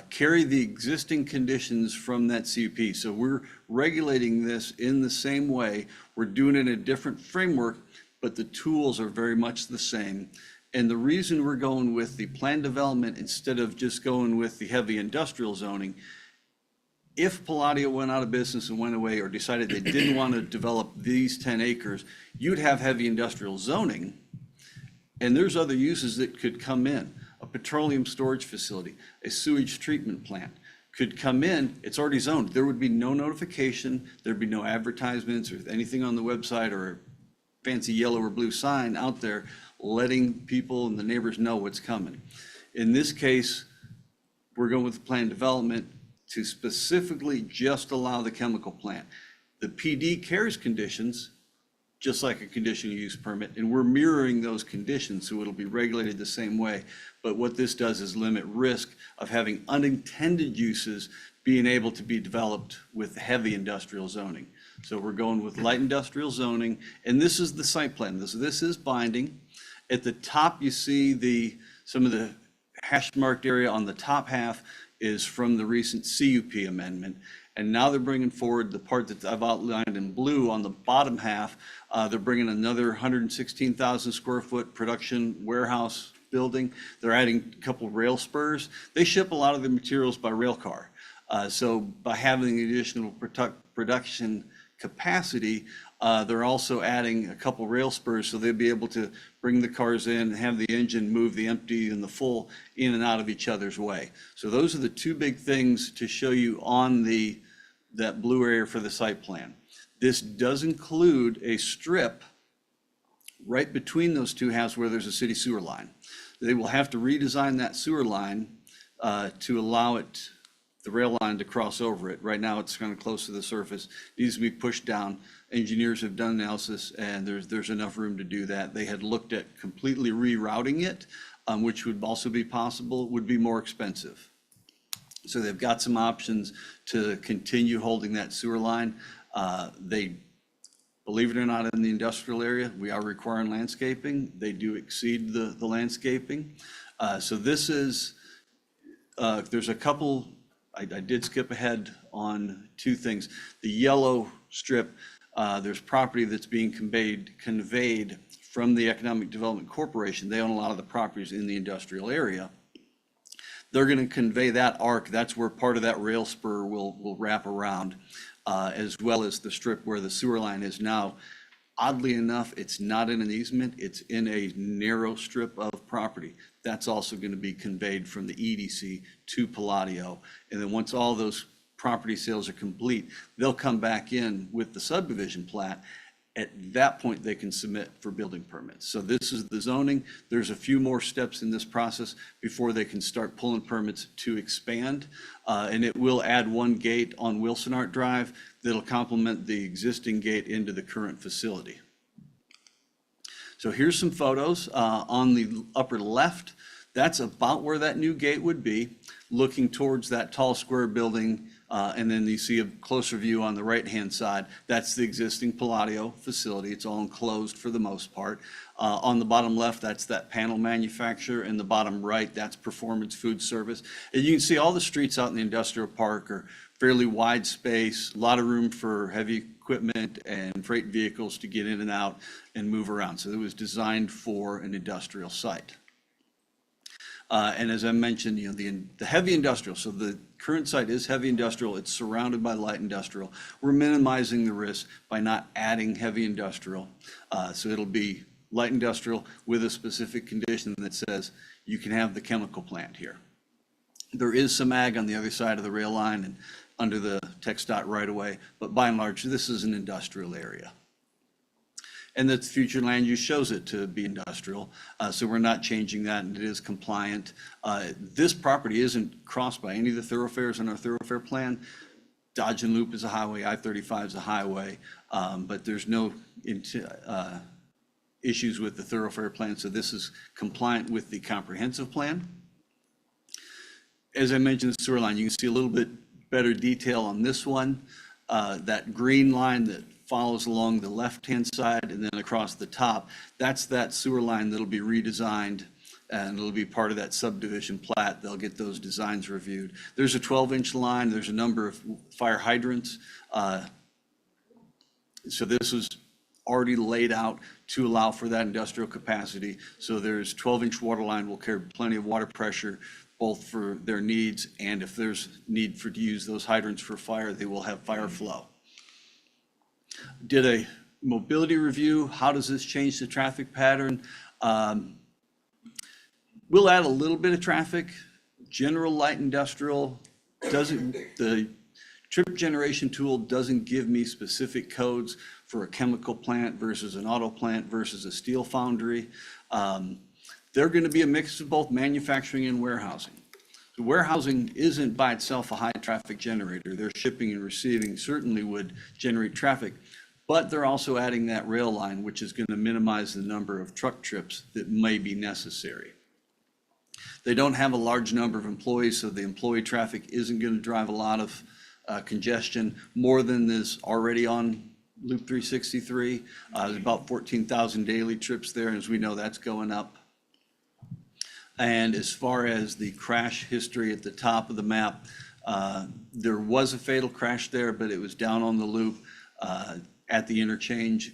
Carry the existing conditions from that CUP. So we're regulating this in the same way. We're doing it in a different framework, but the tools are very much the same. And the reason we're going with the planned development instead of just going with the heavy industrial zoning, if Palladio went out of business and went away or decided they didn't want to develop these 10 acres, you'd have heavy industrial zoning, and there's other uses that could come in. A petroleum storage facility, a sewage treatment plant could come in. It's already zoned. There would be no notification. There'd be no advertisements or anything on the website or a fancy yellow or blue sign out there letting people and the neighbors know what's coming. In this case, we're going with planned development to specifically just allow the chemical plant. The PD carries conditions just like a conditional use permit, and we're mirroring those conditions, so it'll be regulated the same way. But what this does is limit risk of having unintended uses being able to be developed with heavy industrial zoning. So we're going with light industrial zoning, and this is the site plan. This is binding. At the top, you see some of the hash marked area on the top half is from the recent CUP amendment. And now they're bringing forward the part that I've outlined in blue on the bottom half. They're bringing another 116,000 square foot production warehouse building. They're adding a couple rail spurs. They ship a lot of the materials by rail car. So by having the additional production capacity, they're also adding a couple rail spurs, so they'll be able to bring the cars in, have the engine move the empty and the full in and out of each other's way. So those are the two big things to show you on that blue area for the site plan. This does include a strip right between those two halves where there's a city sewer line. They will have to redesign that sewer line to allow the rail line to cross over it. Right now, it's kind of close to the surface, needs to be pushed down. engineers have done analysis, and there's enough room to do that. They had looked at completely rerouting it, which would also be possible, would be more expensive. So they've got some options to continue holding that sewer line. They, believe it or not, in the industrial area, we are requiring landscaping. They do exceed the landscaping. So this is, there's a couple, I did skip ahead on two things. The yellow strip, there's property that's being conveyed from the Economic Development Corporation. They own a lot of the properties in the industrial area. They're going to convey that arc. That's where part of that rail spur will wrap around, as well as the strip where the sewer line is now. Oddly enough, it's not in an easement. It's in a narrow strip of property. That's also going to be conveyed from the EDC to Palladio. And then once all those property sales are complete, they'll come back in with the subdivision plat. At that point, they can submit for building permits. So this is the zoning. There's a few more steps in this process before they can start pulling permits to expand. And it will add one gate on Wilson Art Drive that'll complement the existing gate into the current facility. So here's some photos. On the upper left, that's about where that new gate would be, looking towards that tall square building. And then you see a closer view on the right-hand side. That's the existing Palladio facility. It's all enclosed for the most part. On the bottom left, that's that panel manufacturer. In the bottom right, that's Performance Food Service. And you can see all the streets out in the industrial park are fairly wide space, a lot of room for heavy equipment and freight vehicles to get in and out and move around. So it was designed for an industrial site. And as I mentioned, the heavy industrial, so the current site is heavy industrial. It's surrounded by light industrial. We're minimizing the risk by not adding heavy industrial. So it'll be light industrial with a specific condition that says you can have the chemical plant here. There is some ag on the other side of the rail line and under the TxDOT right away, but by and large, this is an industrial area. And the future land use shows it to be industrial, so we're not changing that, and it is compliant. This property isn't crossed by any of the thoroughfares in our thoroughfare plan. Dodge and Loop is a highway, I-35 is a highway, but there's no issues with the thoroughfare plan, so this is compliant with the comprehensive plan. As I mentioned, the sewer line, you can see a little bit better detail on this one. That green line that follows along the left-hand side and then across the top, that's that sewer line that'll be redesigned, and it'll be part of that subdivision plat. They'll get those designs reviewed. There's a 12-inch line. There's a number of fire hydrants. So this was already laid out to allow for that industrial capacity. So there's 12-inch water line will carry plenty of water pressure, both for their needs, and if there's need to use those hydrants for fire, they will have fire flow. Did a mobility review. How does this change the traffic pattern? We'll add a little bit of traffic. General light industrial doesn't, the trip generation tool doesn't give me specific codes for a chemical plant versus an auto plant versus a steel foundry. They're going to be a mix of both manufacturing and warehousing. The warehousing isn't by itself a high traffic generator. Their shipping and receiving certainly would generate traffic, but they're also adding that rail line, which is going to minimize the number of truck trips that may be necessary. They don't have a large number of employees, so the employee traffic isn't going to drive a lot of congestion, more than is already on Loop 363. There's about 14,000 daily trips there, and as we know, that's going up. And as far as the crash history at the top of the map, there was a fatal crash there, but it was down on the loop at the interchange.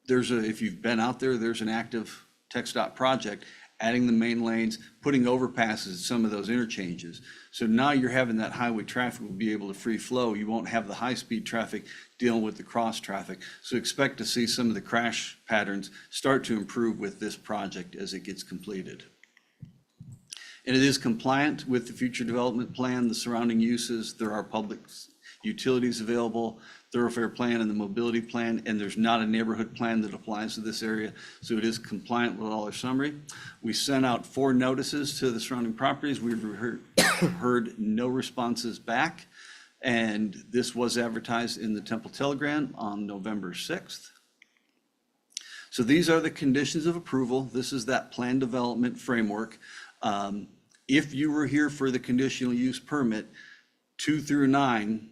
If you've been out there, there's an active TxDOT project adding the main lanes, putting overpasses at some of those interchanges. So now you're having that highway traffic will be able to free flow. You won't have the high-speed traffic dealing with the cross traffic. So expect to see some of the crash patterns start to improve with this project as it gets completed. And it is compliant with the future development plan, the surrounding uses. There are public utilities available, thoroughfare plan and the mobility plan, and there's not a neighborhood plan that applies to this area. So it is compliant with all our summary. We sent out 4 notices to the surrounding properties. We've heard no responses back. And this was advertised in the Temple Telegram on November 6th. So these are the conditions of approval. This is that plan development framework. If you were here for the conditional use permit, 2 through 9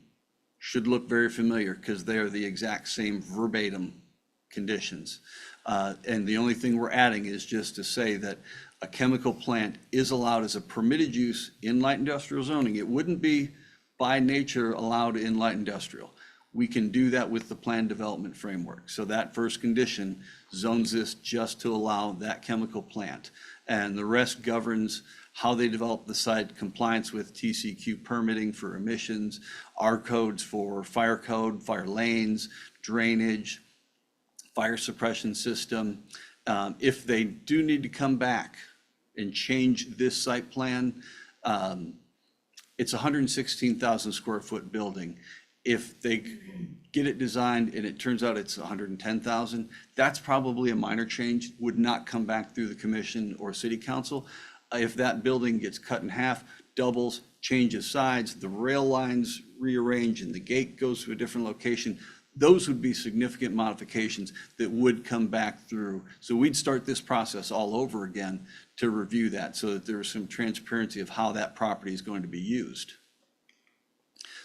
should look very familiar because they are the exact same verbatim conditions. And the only thing we're adding is just to say that a chemical plant is allowed as a permitted use in light industrial zoning. It wouldn't be by nature allowed in light industrial. We can do that with the plan development framework. So that first condition zones this just to allow that chemical plant. And the rest governs how they develop the site, compliance with TCQ permitting for emissions, R codes for fire code, fire lanes, drainage, fire suppression system. If they do need to come back and change this site plan, it's a 116,000 square foot building. If they get it designed and it turns out it's 110,000, that's probably a minor change, would not come back through the commission or city council. If that building gets cut in half, doubles, changes sides, the rail lines rearrange and the gate goes to a different location, those would be significant modifications that would come back through. So we'd start this process all over again to review that so that there's some transparency of how that property is going to be used.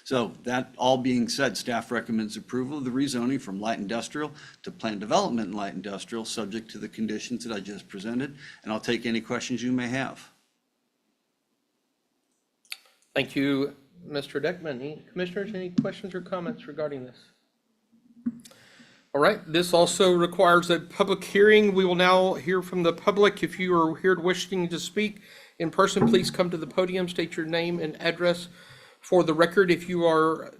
So that all being said, staff recommends approval of the rezoning from light industrial to planned development in light industrial, subject to the conditions that I just presented. And I'll take any questions you may have. Thank you, Mr. Deckman. Any commissioners, any questions or comments regarding this? All right, this also requires a public hearing. We will now hear from the public. If you are here wishing to speak in person, please come to the podium, state your name and address for the record. If you are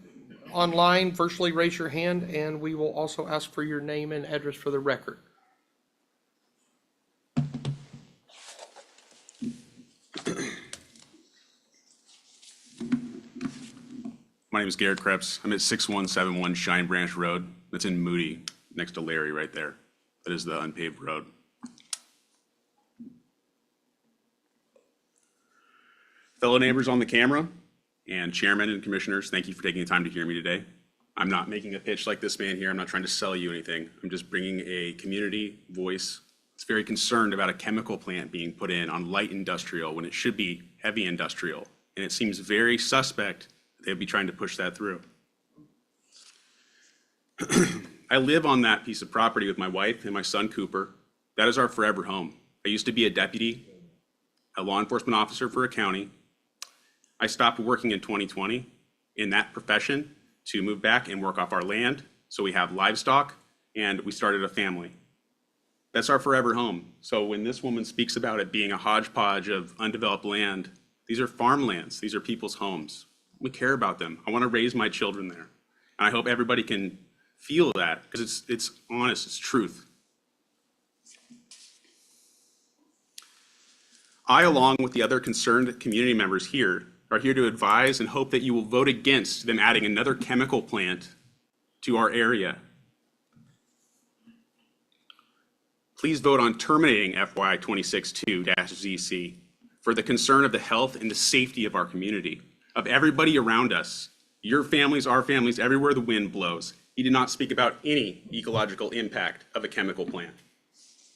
online, virtually raise your hand, and we will also ask for your name and address for the record. My name is Garrett Krebs. I'm at 6171 Shine Branch Road. That's in Moody, next to Larry right there. That is the unpaved road. Fellow neighbors on the camera and chairman and commissioners, thank you for taking the time to hear me today. I'm not making a pitch like this man here. I'm not trying to sell you anything. I'm just bringing a community voice that's very concerned about a chemical plant being put in on light industrial when it should be heavy industrial. And it seems very suspect they'd be trying to push that through. I live on that piece of property with my wife and my son Cooper. That is our forever home. I used to be a deputy, a law enforcement officer for a county. I stopped working in 2020 in that profession to move back and work off our land. So we have livestock and we started a family. That's our forever home. So when this woman speaks about it being a hodgepodge of undeveloped land, these are farmlands. These are people's homes. We care about them. I want to raise my children there. And I hope everybody can feel that because it's honest, it's truth. I, along with the other concerned community members here, are here to advise and hope that you will vote against them adding another chemical plant to our area. Please vote on terminating FY 26-2-ZC for the concern of the health and the safety of our community, of everybody around us, your families, our families, everywhere the wind blows. He did not speak about any ecological impact of a chemical plant.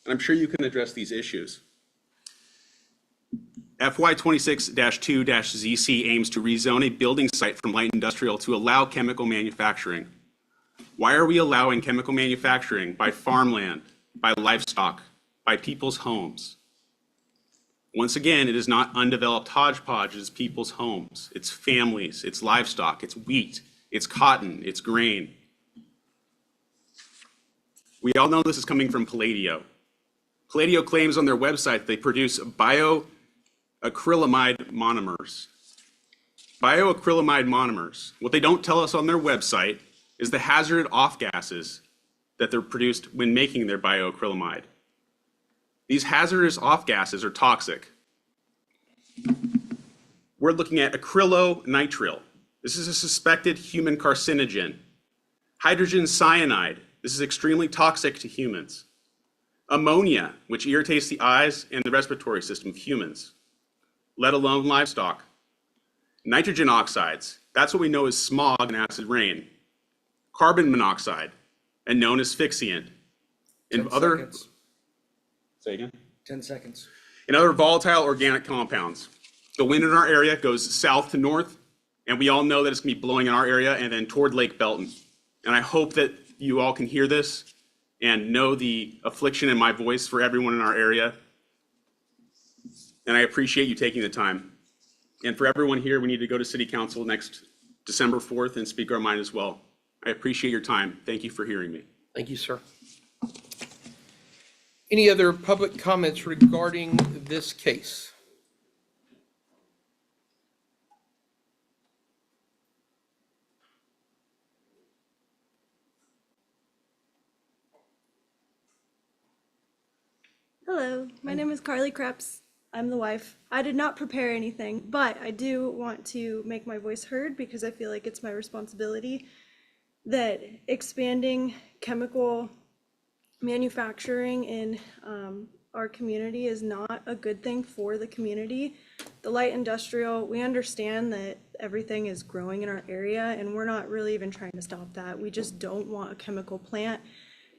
And I'm sure you can address these issues. FY 26-2-ZC aims to rezone a building site from light industrial to allow chemical manufacturing. Why are we allowing chemical manufacturing by farmland, by livestock, by people's homes? Once again, it is not undeveloped hodgepodge, it is people's homes. It's families, it's livestock, it's wheat, it's cotton, it's grain. We all know this is coming from Palladio. Palladio claims on their website that they produce bioacrylamide monomers. Bioacrylamide monomers. What they don't tell us on their website is the hazardous off-gases that they're produced when making their bioacrylamide. These hazardous off-gases are toxic. We're looking at acrylonitrile. This is a suspected human carcinogen. Hydrogen cyanide. This is extremely toxic to humans. Ammonia, which irritates the eyes and the respiratory system of humans, let alone livestock. Nitrogen oxides, that's what we know as smog and acid rain. Carbon monoxide, and known as asphyxiant. 10 And other, seconds. say again? 10 seconds. And other volatile organic compounds. The wind in our area goes south to north, and we all know that it's gonna be blowing in our area and then toward Lake Belton. And I hope that you all can hear this and know the affliction in my voice for everyone in our area. And I appreciate you taking the time. And for everyone here, we need to go to City Council next December 4th and speak our mind as well. I appreciate your time. Thank you for hearing me. Thank you, sir. Any other public comments regarding this case? Hello, my name is Carly Krebs. I'm the wife. I did not prepare anything, but I do want to make my voice heard because I feel like it's my responsibility that expanding chemical manufacturing in our community is not a good thing for the community. The light industrial, we understand that everything is growing in our area and we're not really even trying to stop that. We just don't want a chemical plant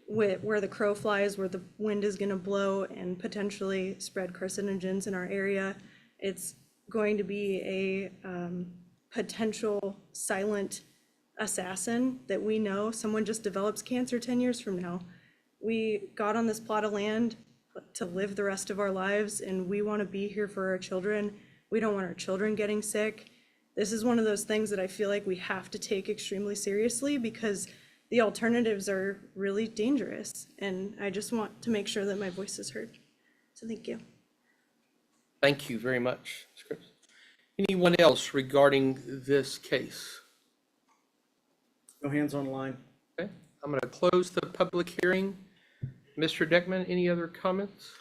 where the crow flies, where the wind is gonna blow and potentially spread carcinogens in our area. It's going to be a potential silent assassin that we know. Someone just develops cancer 10 years from now. We got on this plot of land to live the rest of our lives and we wanna be here for our children. We don't want our children getting sick. This is one of those things that I feel like we have to take extremely seriously because the alternatives are really dangerous. And I just want to make sure that my voice is heard. So thank you. Thank you very much, Ms. Cripps. Anyone else regarding this case? No hands on line. Okay, I'm going to close the public hearing. Mr. Deckman, any other comments?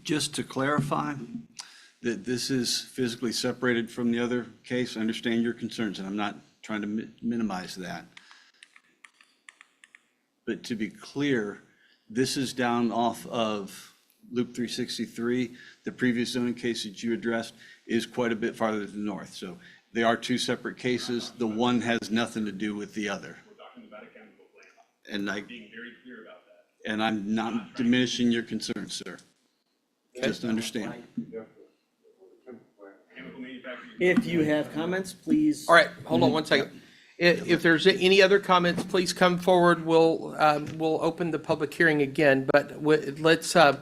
Just to clarify, that this is physically separated from the other case. I understand your concerns, and I'm not trying to minimize that. But to be clear, this is down off of Loop 363. The previous zoning case that you addressed is quite a bit farther to the north. So they are two separate cases. The one has nothing to do with the other. We're talking about a chemical plant. And I, Being very clear about that. and I'm not diminishing your concerns, sir. Just understand. Chemical manufacturing. If you have comments, please. All right, hold on one second. If there's any other comments, please come forward. We'll open the public hearing again, but let's, I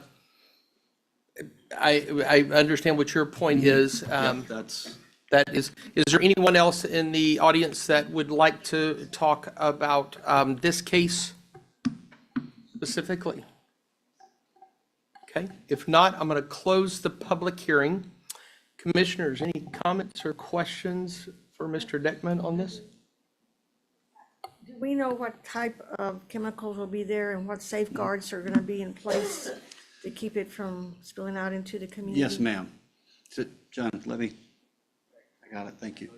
understand what your point is. Yep, that's, That is there anyone else in the audience that would like to talk about this case specifically? Okay, if not, I'm going to close the public hearing. Commissioners, any comments or questions for Mr. Deckman on this? Do we know what type of chemicals will be there and what safeguards are gonna be in place to keep it from spilling out into the community? yes, ma'am. John, let me, I got it, thank you.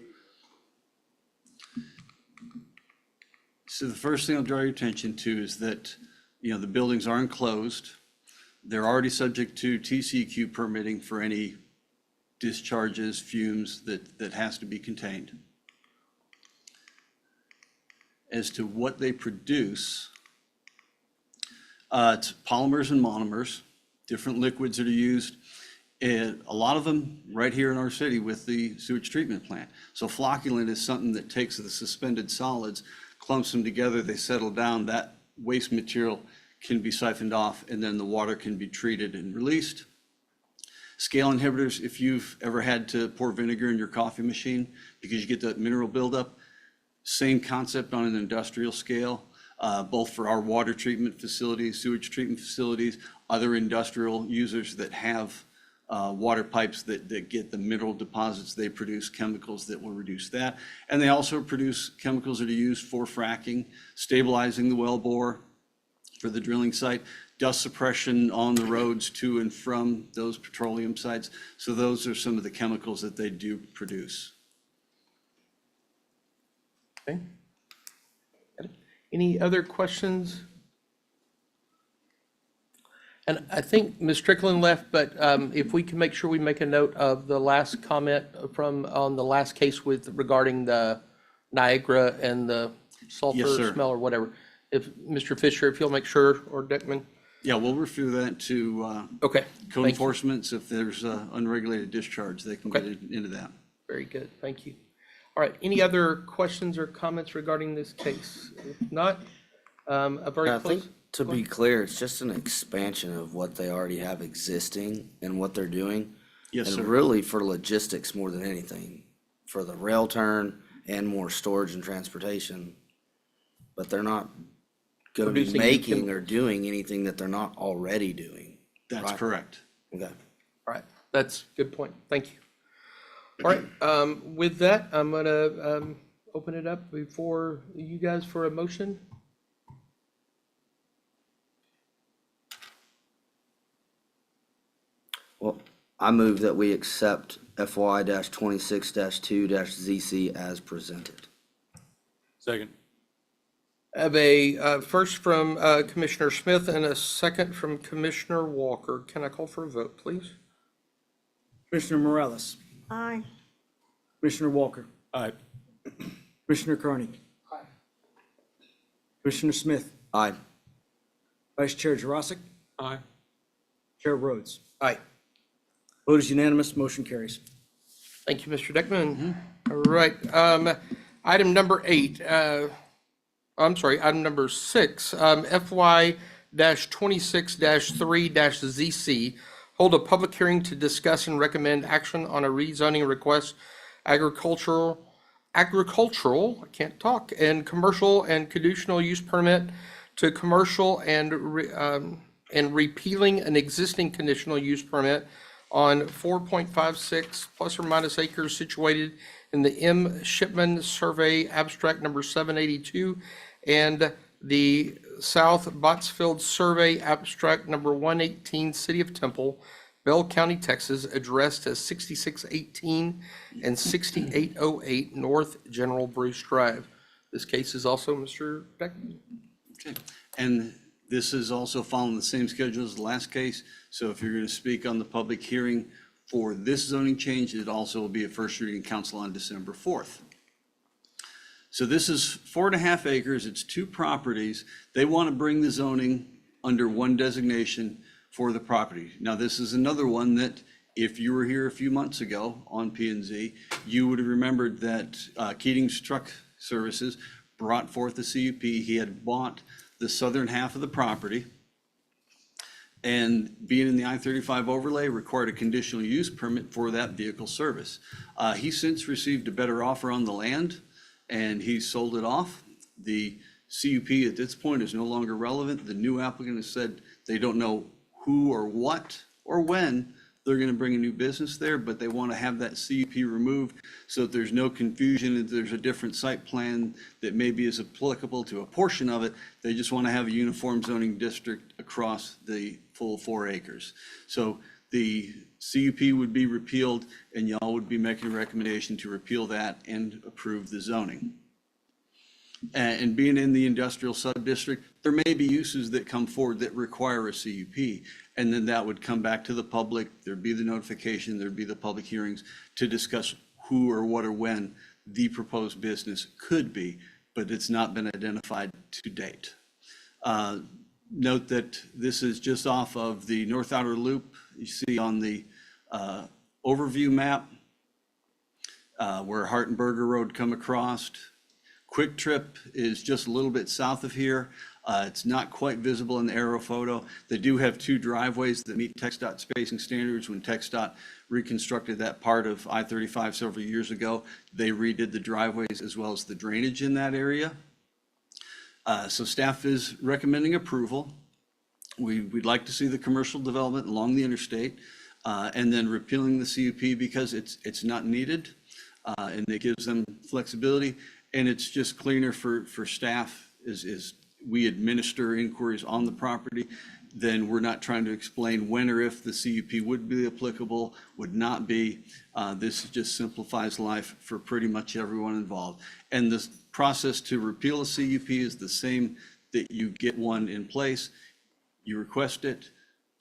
So the first thing I'll draw your attention to is that, you know, the buildings are enclosed. They're already subject to TCEQ permitting for any discharges, fumes that has to be contained. As to what they produce, it's polymers and monomers, different liquids that are used. And a lot of them right here in our city with the sewage treatment plant. So flocculant is something that takes the suspended solids, clumps them together, they settle down, that waste material can be siphoned off and then the water can be treated and released. Scale inhibitors, if you've ever had to pour vinegar in your coffee machine because you get that mineral buildup, same concept on an industrial scale, both for our water treatment facilities, sewage treatment facilities, other industrial users that have water pipes that get the mineral deposits, they produce chemicals that will reduce that. And they also produce chemicals that are used for fracking, stabilizing the well bore for the drilling site, dust suppression on the roads to and from those petroleum sites. So those are some of the chemicals that they do produce. Okay. Any other questions? And I think Ms. Strickland left, but if we can make sure we make a note of the last comment on the last case regarding the Niagara and the sulfur sir. smell or whatever. If, Mr. Fisher, if you'll make sure, or Dickman. Yeah, we'll refer that to Okay, code thank you. enforcement. If there's unregulated discharge, they can get Okay. into that. Very good, thank you. All right, any other questions or comments regarding this case? If not, a very I close. think, to be clear, it's just an expansion of what they already have existing and what they're doing. Yes, sir. And really for logistics more than anything, for the rail turn and more storage and transportation. But they're not gonna be Producing making or doing anything that they're not already doing. That's Right. correct. Okay. All right, that's a good point, thank you. All right, with that, I'm gonna open it up before you guys for a motion. Well, I move that we accept FY 26 2 ZC as presented. Second. I have a first from Commissioner Smith and a second from Commissioner Walker. Can I call for a vote, please? Commissioner Morales, Aye. Commissioner Walker, Aye. Commissioner Carney. Commissioner Smith, Aye. Vice Chair Jurasik, Aye. Chair Rhodes. Aye. Vote is unanimous, motion carries. Thank you, Mr. Deckman. All right, item number 8, item number 6, FY 26-3 ZC. Hold a public hearing to discuss and recommend action on a rezoning request, agricultural, I can't talk, and commercial and conditional use permit to commercial and repealing an existing conditional use permit on 4.56 plus or minus acres situated in the M. Shipman Survey Abstract Number 782 and the South Bottsfield Survey Abstract Number 118, City of Temple, Bell County, Texas, addressed as 6618 and 6808 North General Bruce Drive. This case is also Mr. Beckman. Okay. And this is also following the same schedule as the last case. So if you're going to speak on the public hearing for this zoning change, it also will be a first reading council on December 4th. So this is 4.5 acres. It's 2 properties. They want to bring the zoning under one designation for the property. Now, this is another one that if you were here a few months ago on P&Z, you would have remembered that Keating's Truck Services brought forth the CUP. He had bought the southern half of the property, and being in the I-35 overlay required a conditional use permit for that vehicle service. He since received a better offer on the land, and he sold it off. The CUP at this point is no longer relevant. The new applicant has said they don't know who or what or when they're going to bring a new business there, but they want to have that CUP removed so that there's no confusion, that there's a different site plan that maybe is applicable to a portion of it. They just want to have a uniform zoning district across the full 4 acres. So the CUP would be repealed, and y'all would be making a recommendation to repeal that and approve the zoning. And being in the industrial sub-district, there may be uses that come forward that require a CUP. And then that would come back to the public, there'd be the notification, there'd be the public hearings to discuss who or what or when the proposed business could be, but it's not been identified to date. Note that this is just off of the North Outer Loop. You see on the overview map where Hartenberger Road come across. Quick Trip is just a little bit south of here. It's not quite visible in the aerial photo. They do have 2 driveways that meet TxDOT spacing standards. When TxDOT reconstructed that part of I-35 several years ago, they redid the driveways as well as the drainage in that area. So staff is recommending approval. We'd like to see the commercial development along the interstate and then repealing the CUP because it's not needed and it gives them flexibility. And it's just cleaner for staff is we administer inquiries on the property, then we're not trying to explain when or if the CUP would be applicable, would not be. This just simplifies life for pretty much everyone involved. And the process to repeal a CUP is the same that you get one in place. You request it,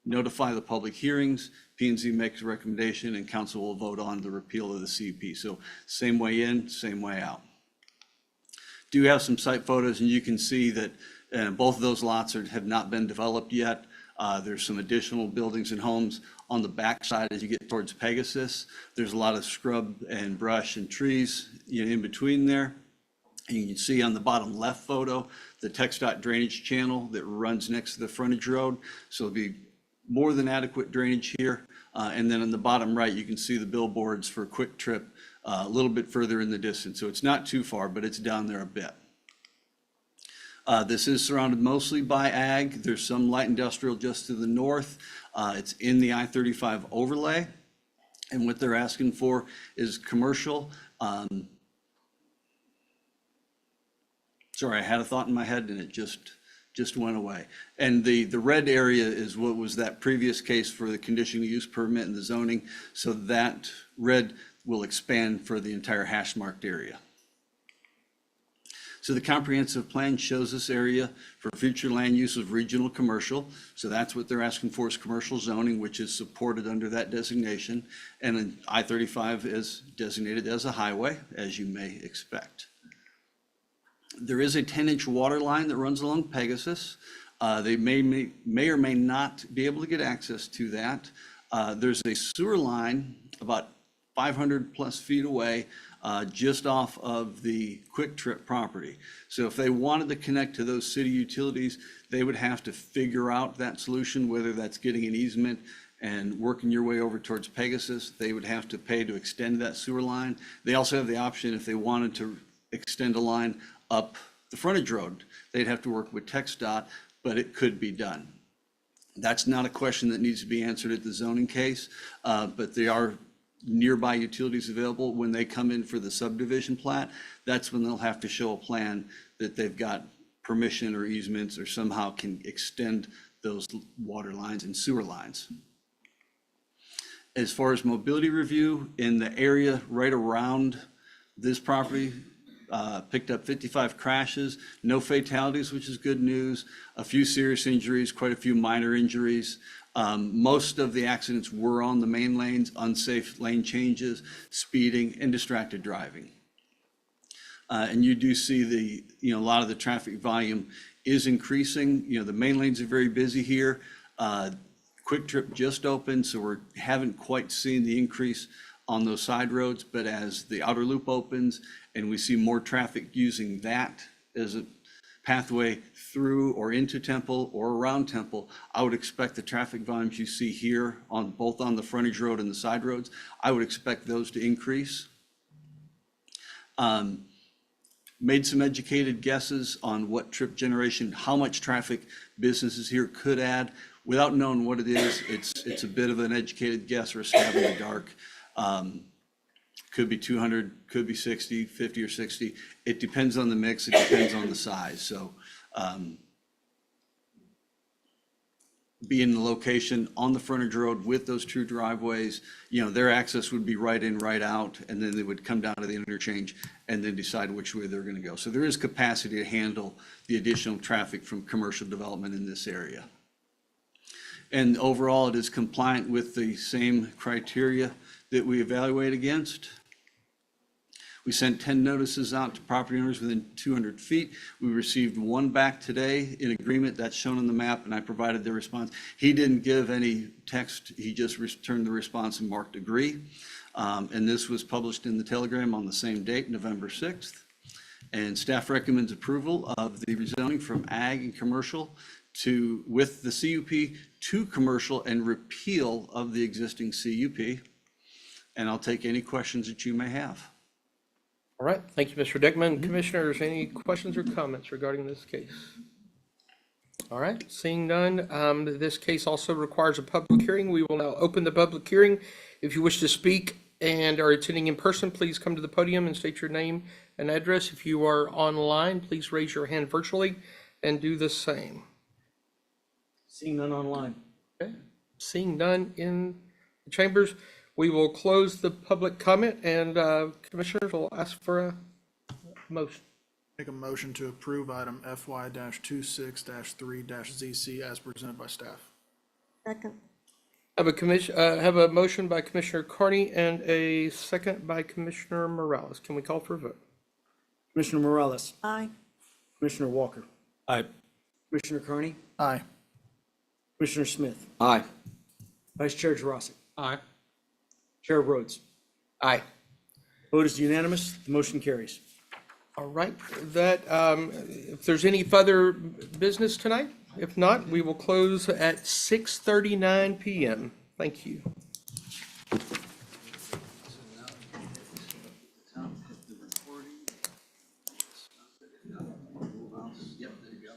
notify the public hearings, P and Z makes a recommendation, and council will vote on the repeal of the CUP. So same way in, same way out. Do have some site photos, and you can see that both of those lots have not been developed yet. There's some additional buildings and homes on the backside as you get towards Pegasus. There's a lot of scrub and brush and trees, in between there. And you can see on the bottom left photo, the TxDOT drainage channel that runs next to the frontage road. So it'll be more than adequate drainage here. And then on the bottom right, you can see the billboards for Quick Trip a little bit further in the distance. So it's not too far, but it's down there a bit. This is surrounded mostly by ag. There's some light industrial just to the north. It's in the I-35 overlay. And what they're asking for is commercial. Sorry, I had a thought in my head and it just went away. And the red area is what was that previous case for the conditional use permit and the zoning. So that red will expand for the entire hash marked area. So the comprehensive plan shows this area for future land use of regional commercial. So that's what they're asking for, is commercial zoning, which is supported under that designation. And then I-35 is designated as a highway, as you may expect. There is a 10-inch water line that runs along Pegasus. They may or may not be able to get access to that. There's a sewer line about 500 plus feet away, just off of the Quick Trip property. So if they wanted to connect to those city utilities, they would have to figure out that solution, whether that's getting an easement and working your way over towards Pegasus. They would have to pay to extend that sewer line. They also have the option, if they wanted to extend a line up the frontage road, they'd have to work with TxDOT, but it could be done. That's not a question that needs to be answered at the zoning case, but they are nearby utilities available. When they come in for the subdivision plat, that's when they'll have to show a plan that they've got permission or easements or somehow can extend those water lines and sewer lines. As far as mobility review, in the area right around this property, picked up 55 crashes, no fatalities, which is good news, a few serious injuries, quite a few minor injuries. Most of the accidents were on the main lanes, unsafe lane changes, speeding, and distracted driving. And you do see a lot of the traffic volume is increasing. The main lanes are very busy here. Quick Trip just opened, so we haven't quite seen the increase on those side roads, but as the outer loop opens and we see more traffic using that as a pathway through or into Temple or around Temple, I would expect the traffic volumes you see here on both on the frontage road and the side roads, I would expect those to increase. Made some educated guesses on what trip generation, how much traffic businesses here could add. Without knowing what it is, it's a bit of an educated guess or a stab in the dark. Could be 200, could be 60, 50 or 60. It depends on the mix, it depends on the size. So being the location on the frontage road with those true driveways, their access would be right in, right out, and then they would come down to the interchange and then decide which way they're gonna go. So there is capacity to handle the additional traffic from commercial development in this area. And overall, it is compliant with the same criteria that we evaluate against. We sent 10 notices out to property owners within 200 feet. We received one back today in agreement that's shown on the map, and I provided the response. He didn't give any text. He just returned the response and marked agree. And this was published in the Telegram on the same date, November 6th. And staff recommends approval of the rezoning from ag and commercial with the CUP to commercial and repeal of the existing CUP. And I'll take any questions that you may have. All right, thank you, Mr. Dickman. Commissioners, any questions or comments regarding this case? All right, seeing none, this case also requires a public hearing. We will now open the public hearing. If you wish to speak and are attending in person, please come to the podium and state your name and address. If you are online, please raise your hand virtually and do the same. Seeing none online. Okay. Seeing none in the chambers, we will close the public comment, and commissioners will ask for a motion. Make a motion to approve item FY-26-3-ZC as presented by staff. Second. Have a motion by Commissioner Carney and a second by Commissioner Morales. Can we call for a vote? Commissioner Morales, Aye. Commissioner Walker, Aye. Commissioner Carney, Aye. Commissioner Smith, Aye. Vice Chair Jurasik, Aye. Chair Rhodes. Aye. Vote is unanimous, the motion carries. All right, that, if there's any further business tonight, if not, we will close at 6:39 PM. Thank you. Yep, there you go.